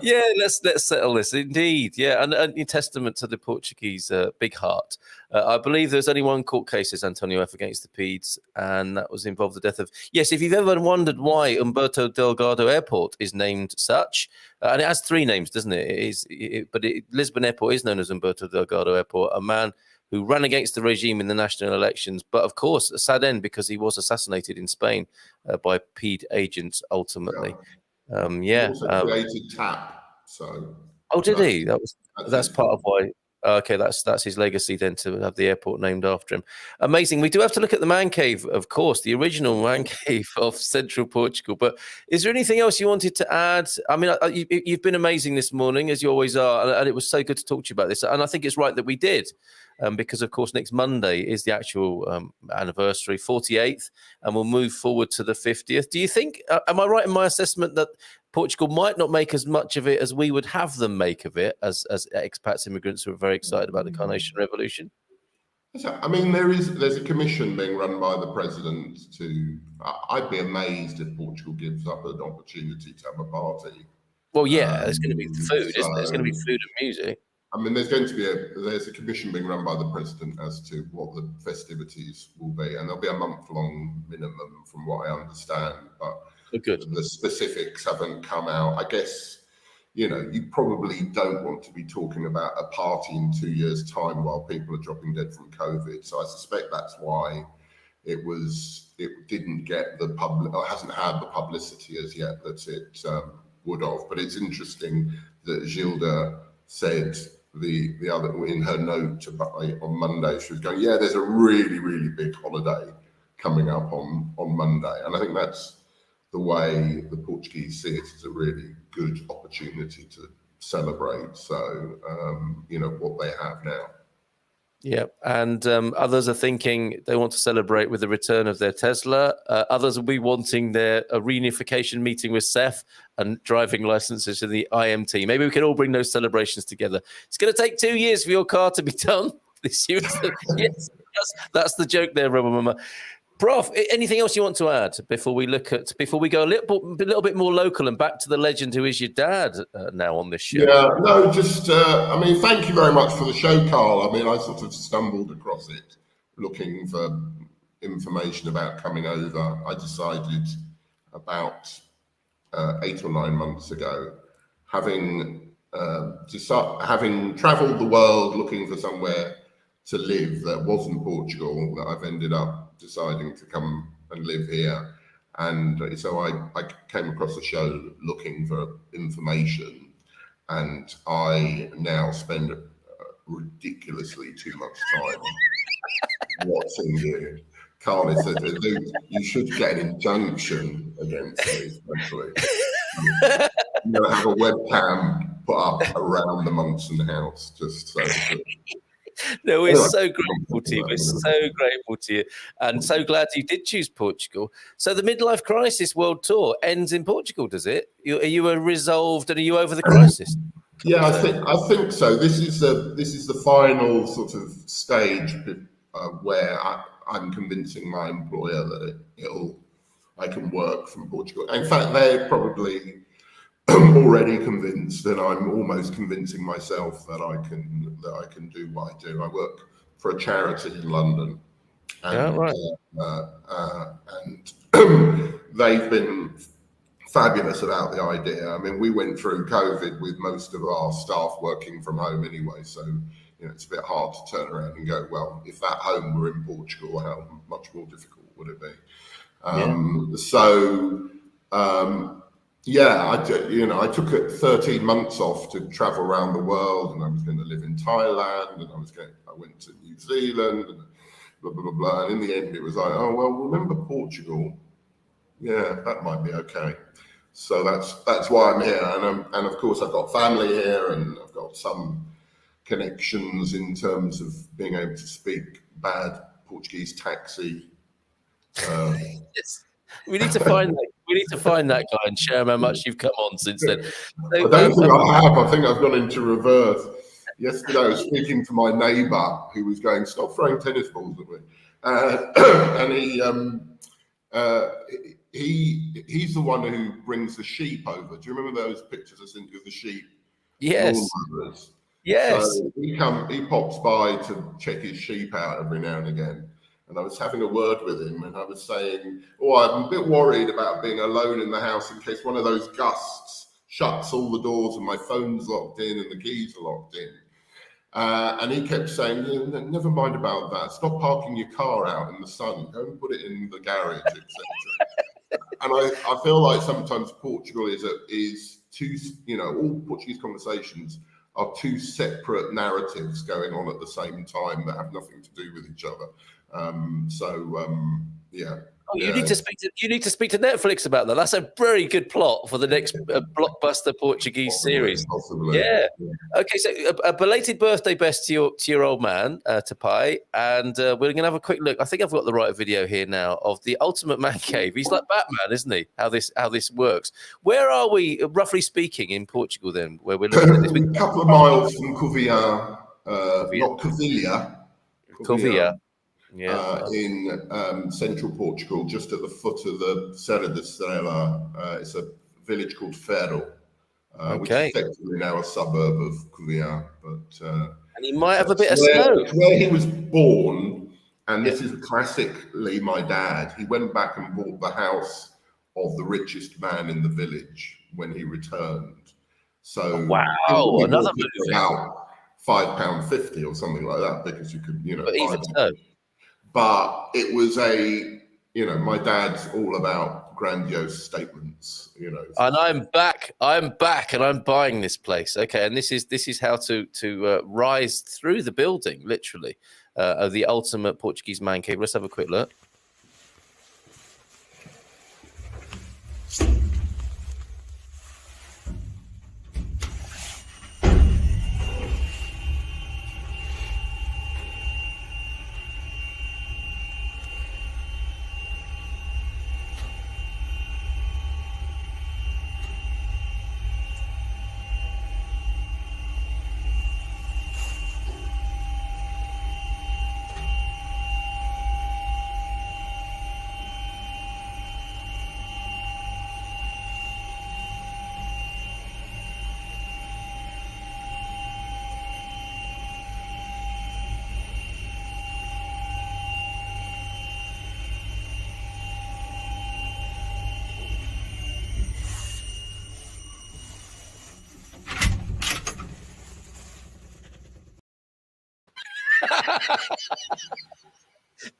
Yeah, let's settle this. Indeed, yeah, and in testament to the Portuguese big heart. I believe there's only one court case, Antonio F, against the Peds, and that was involved the death of. Yes, if you've ever wondered why Humberto Delgado Airport is named such, and it has three names, doesn't it? But Lisbon Airport is known as Humberto Delgado Airport, a man who ran against the regime in the national elections, but of course a sad end because he was assassinated in Spain by Ped agents ultimately. He also created TAP. So. Oh, did he? That's part of why. Okay, that's his legacy then, to have the airport named after him. Amazing. We do have to look at the man cave, of course, the original man cave of central Portugal. But is there anything else you wanted to add? I mean, you've been amazing this morning, as you always are, and it was so good to talk to you about this. And I think it's right that we did. Because, of course, next Monday is the actual anniversary, 48th, and we'll move forward to the 50th. Do you think, am I right in my assessment that Portugal might not make as much of it as we would have them make of it as expats, immigrants who are very excited about the Carnation Revolution? I mean, there's a commission being run by the president I'd be amazed if Portugal gives up an opportunity to have a party. Well, yeah, there's going to be food, isn't there? There's going to be food and music. I mean, there's a commission being run by the president as to what the festivities will be, and there'll be a month-long minimum, from what I understand. But the specifics haven't come out. I guess you probably don't want to be talking about a party in 2 years' time while people are dropping dead from COVID. So I suspect that's why it didn't get the public, or hasn't had the publicity as yet that it would have. But it's interesting that Gilda said the other, in her note on Monday, she was going, yeah, there's a really, really big holiday coming up on Monday. And I think that's the way the Portuguese see it, as a really good opportunity to celebrate. So, what they have now. Yeah, and others are thinking they want to celebrate with the return of their Tesla. Others will be wanting their reunification meeting with Seth and driving licenses to the IMT. Maybe we can all bring those celebrations together. It's going to take 2 years for your car to be done this year. Yes, that's the joke there, Mama. Prof, anything else you want to add before we go a little bit more local and back to the legend who is your dad now on this show? Yeah, no, just thank you very much for the show, Carl. I mean, I sort of stumbled across it looking for information about coming over. I decided about 8 or 9 months ago, having traveled the world looking for somewhere to live that wasn't Portugal that I've ended up deciding to come and live here. And so I came across the show looking for information, and I now spend ridiculously too much time watching you. Carly said, "Dude, you should get an injunction against me, essentially. Have a webcam put up around the Munson house, just so." No, we're so grateful to you. We're so grateful to you, and so glad you did choose Portugal. So the midlife crisis world tour ends in Portugal, does it? Are you resolved, and are you over the crisis? Yeah, I think so. This is the final sort of stage where I'm convincing my employer that I can work from Portugal. In fact, they're probably already convinced, and I'm almost convincing myself that I can do what I do. I work for a charity in London, and, and they've been fabulous about the idea. I mean, we went through COVID with most of our staff working from home anyway, so it's a bit hard to turn around and go, well, if that home were in Portugal, how much more difficult would it be? I took 13 months off to travel around the world, and I was going to live in Thailand, and I went to New Zealand, and blah, blah, blah, blah. And in the end, it was like, oh, well, remember Portugal? Yeah, that might be okay. So that's why I'm here. And of course, I've got family here, and I've got some connections in terms of being able to speak bad Portuguese taxi. Yes. We need to find that. We need to find that guy and show him how much you've come on since then. I don't think I have. I think I've gone into reverse. Yesterday, I was speaking to my neighbour who was going, "Stop throwing tennis balls at me," and he's the one who brings the sheep over. Do you remember those pictures I sent you of the sheep? Yes. Yes. So he pops by to check his sheep out every now and again. And I was having a word with him, and I was saying, I'm a bit worried about being alone in the house in case one of those gusts shuts all the doors and my phone's locked in and the keys are locked in. And he kept saying, never mind about that. Stop parking your car out in the sun. Go and put it in the garage, etc. And I feel like sometimes Portugal is two, all Portuguese conversations are two separate narratives going on at the same time that have nothing to do with each other. You need to speak to Netflix about that. That's a very good plot for the next blockbuster Portuguese series. Possibly. Yeah. Okay, so a belated birthday best to your old man, to Pai, and we're going to have a quick look. I think I've got the right video here now of the ultimate man cave. He's like Batman, isn't he? How this works. Where are we, roughly speaking, in Portugal then? Where we're looking at this? A couple of miles from Covilhã, not Covilhã. Covilhã. In central Portugal, just at the foot of the Serra da Estrela. It's a village called Faro, which is effectively now a suburb of Covilhã. And he might have a bit of snow. Where he was born, and this is classically my dad. He went back and bought the house of the richest man in the village when he returned. So another move. About £5.50 or something like that, because you could, But even so. But it was my dad's all about grandiose statements, And I'm back, and I'm buying this place. Okay, and this is how to rise through the building, literally, of the ultimate Portuguese man cave. Let's have a quick look.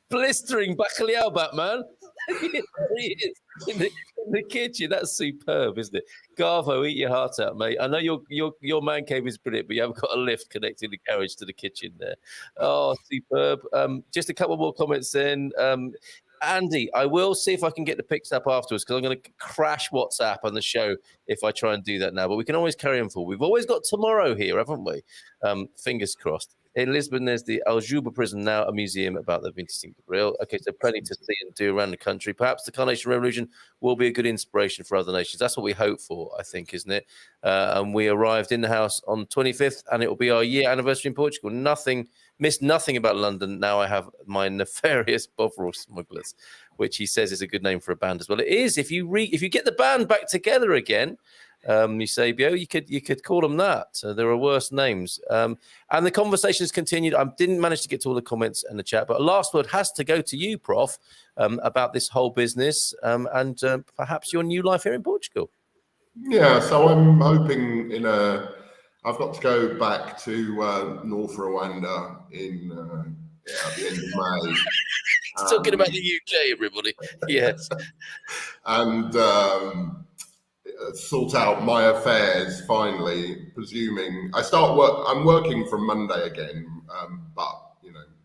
Blistering bacalhau, Batman. in the kitchen. That's superb, isn't it? Garvo, eat your heart out, mate. I know your man cave is brilliant, but you haven't got a lift connecting the garage to the kitchen there. Oh, superb. Just a couple more comments then. Andy, I will see if I can get the pics up afterwards because I'm going to crash WhatsApp on the show if I try and do that now. But we can always carry on forward. We've always got tomorrow here, haven't we? Fingers crossed. In Lisbon, there's the Aljuba prison, now a museum about the 25 de Abril. Okay, so plenty to see and do around the country. Perhaps the Carnation Revolution will be a good inspiration for other nations. That's what we hope for, I think, isn't it? And we arrived in the house on 25th, and it will be our year anniversary in Portugal. Missed nothing about London. Now I have my nefarious Bovril Smugglers, which he says is a good name for a band as well. It is. If you get the band back together again, Eusebio, you could call them that. There are worse names. And the conversation has continued. I didn't manage to get to all the comments in the chat, but a last word has to go to you, Prof, about this whole business and perhaps your new life here in Portugal. Yeah, so I'm hoping I've got to go back to North Rwanda at the end of May. Talking about the UK, everybody. Yes. And sort out my affairs finally, presuming I'm working from Monday again, but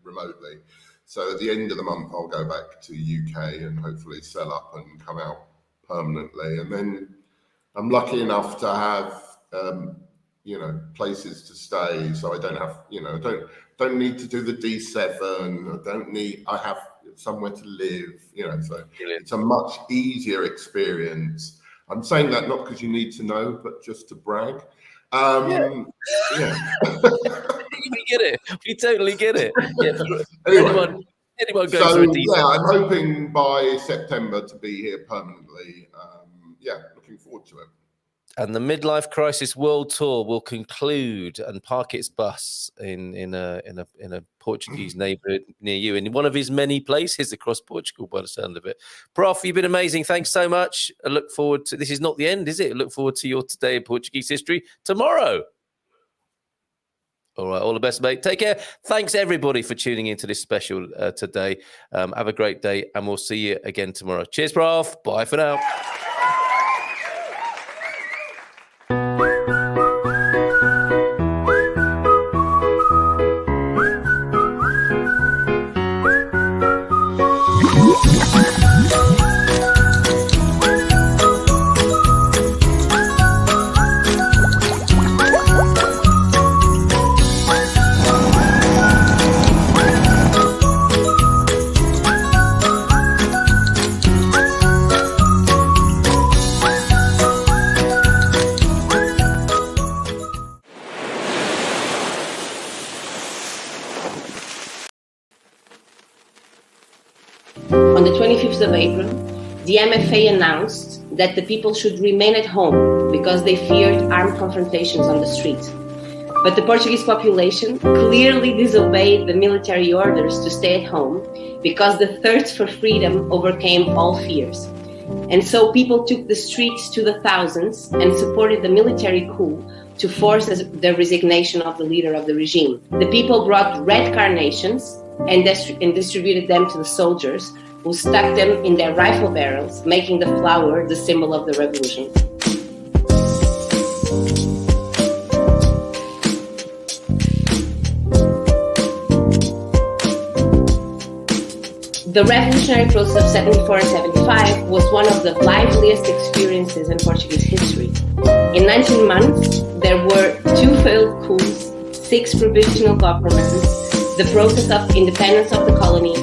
remotely. So at the end of the month, I'll go back to UK and hopefully sell up and come out permanently. And then I'm lucky enough to have places to stay, so I don't have don't need to do the D7. I have somewhere to live. So Brilliant. It's a much easier experience. I'm saying that not because you need to know, but just to brag. Yeah. We get it. We totally get it. Yeah. Anyway, anyone goes through a D7. Yeah, I'm hoping by September to be here permanently. Looking forward to it. And the Midlife Crisis World Tour will conclude and park its bus in a Portuguese neighbourhood near you, in one of his many places across Portugal, by the sound of it. Prof, you've been amazing. Thanks so much. I look forward to this. Is not the end, is it? I look forward to your Today in Portuguese History tomorrow. All right, all the best, mate. Take care. Thanks, everybody, for tuning into this special today. Have a great day, and we'll see you again tomorrow. Cheers, Prof. Bye for now. On the 25th of April, the MFA announced that the people should remain at home because they feared armed confrontations on the street. But the Portuguese population clearly disobeyed the military orders to stay at home because the thirst for freedom overcame all fears. And so people took the streets to the thousands and supported the military coup to force the resignation of the leader of the regime. The people brought red carnations and distributed them to the soldiers, who stuck them in their rifle barrels, making the flower the symbol of the revolution. The revolutionary process of 74 and 75 was one of the liveliest experiences in Portuguese history. In 19 months, there were 2 failed coups, 6 provisional governments, the process of independence of the colony,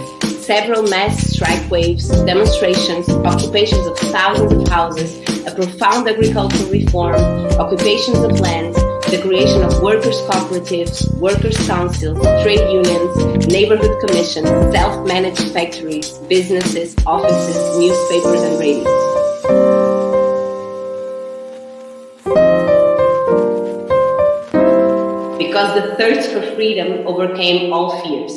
several mass strike waves, demonstrations, occupations of thousands of houses, a profound agricultural reform, occupations of land, the creation of workers' cooperatives, workers' councils, trade unions, neighborhood commissions, self-managed factories, businesses, offices, newspapers, and radios. Because the thirst for freedom overcame all fears.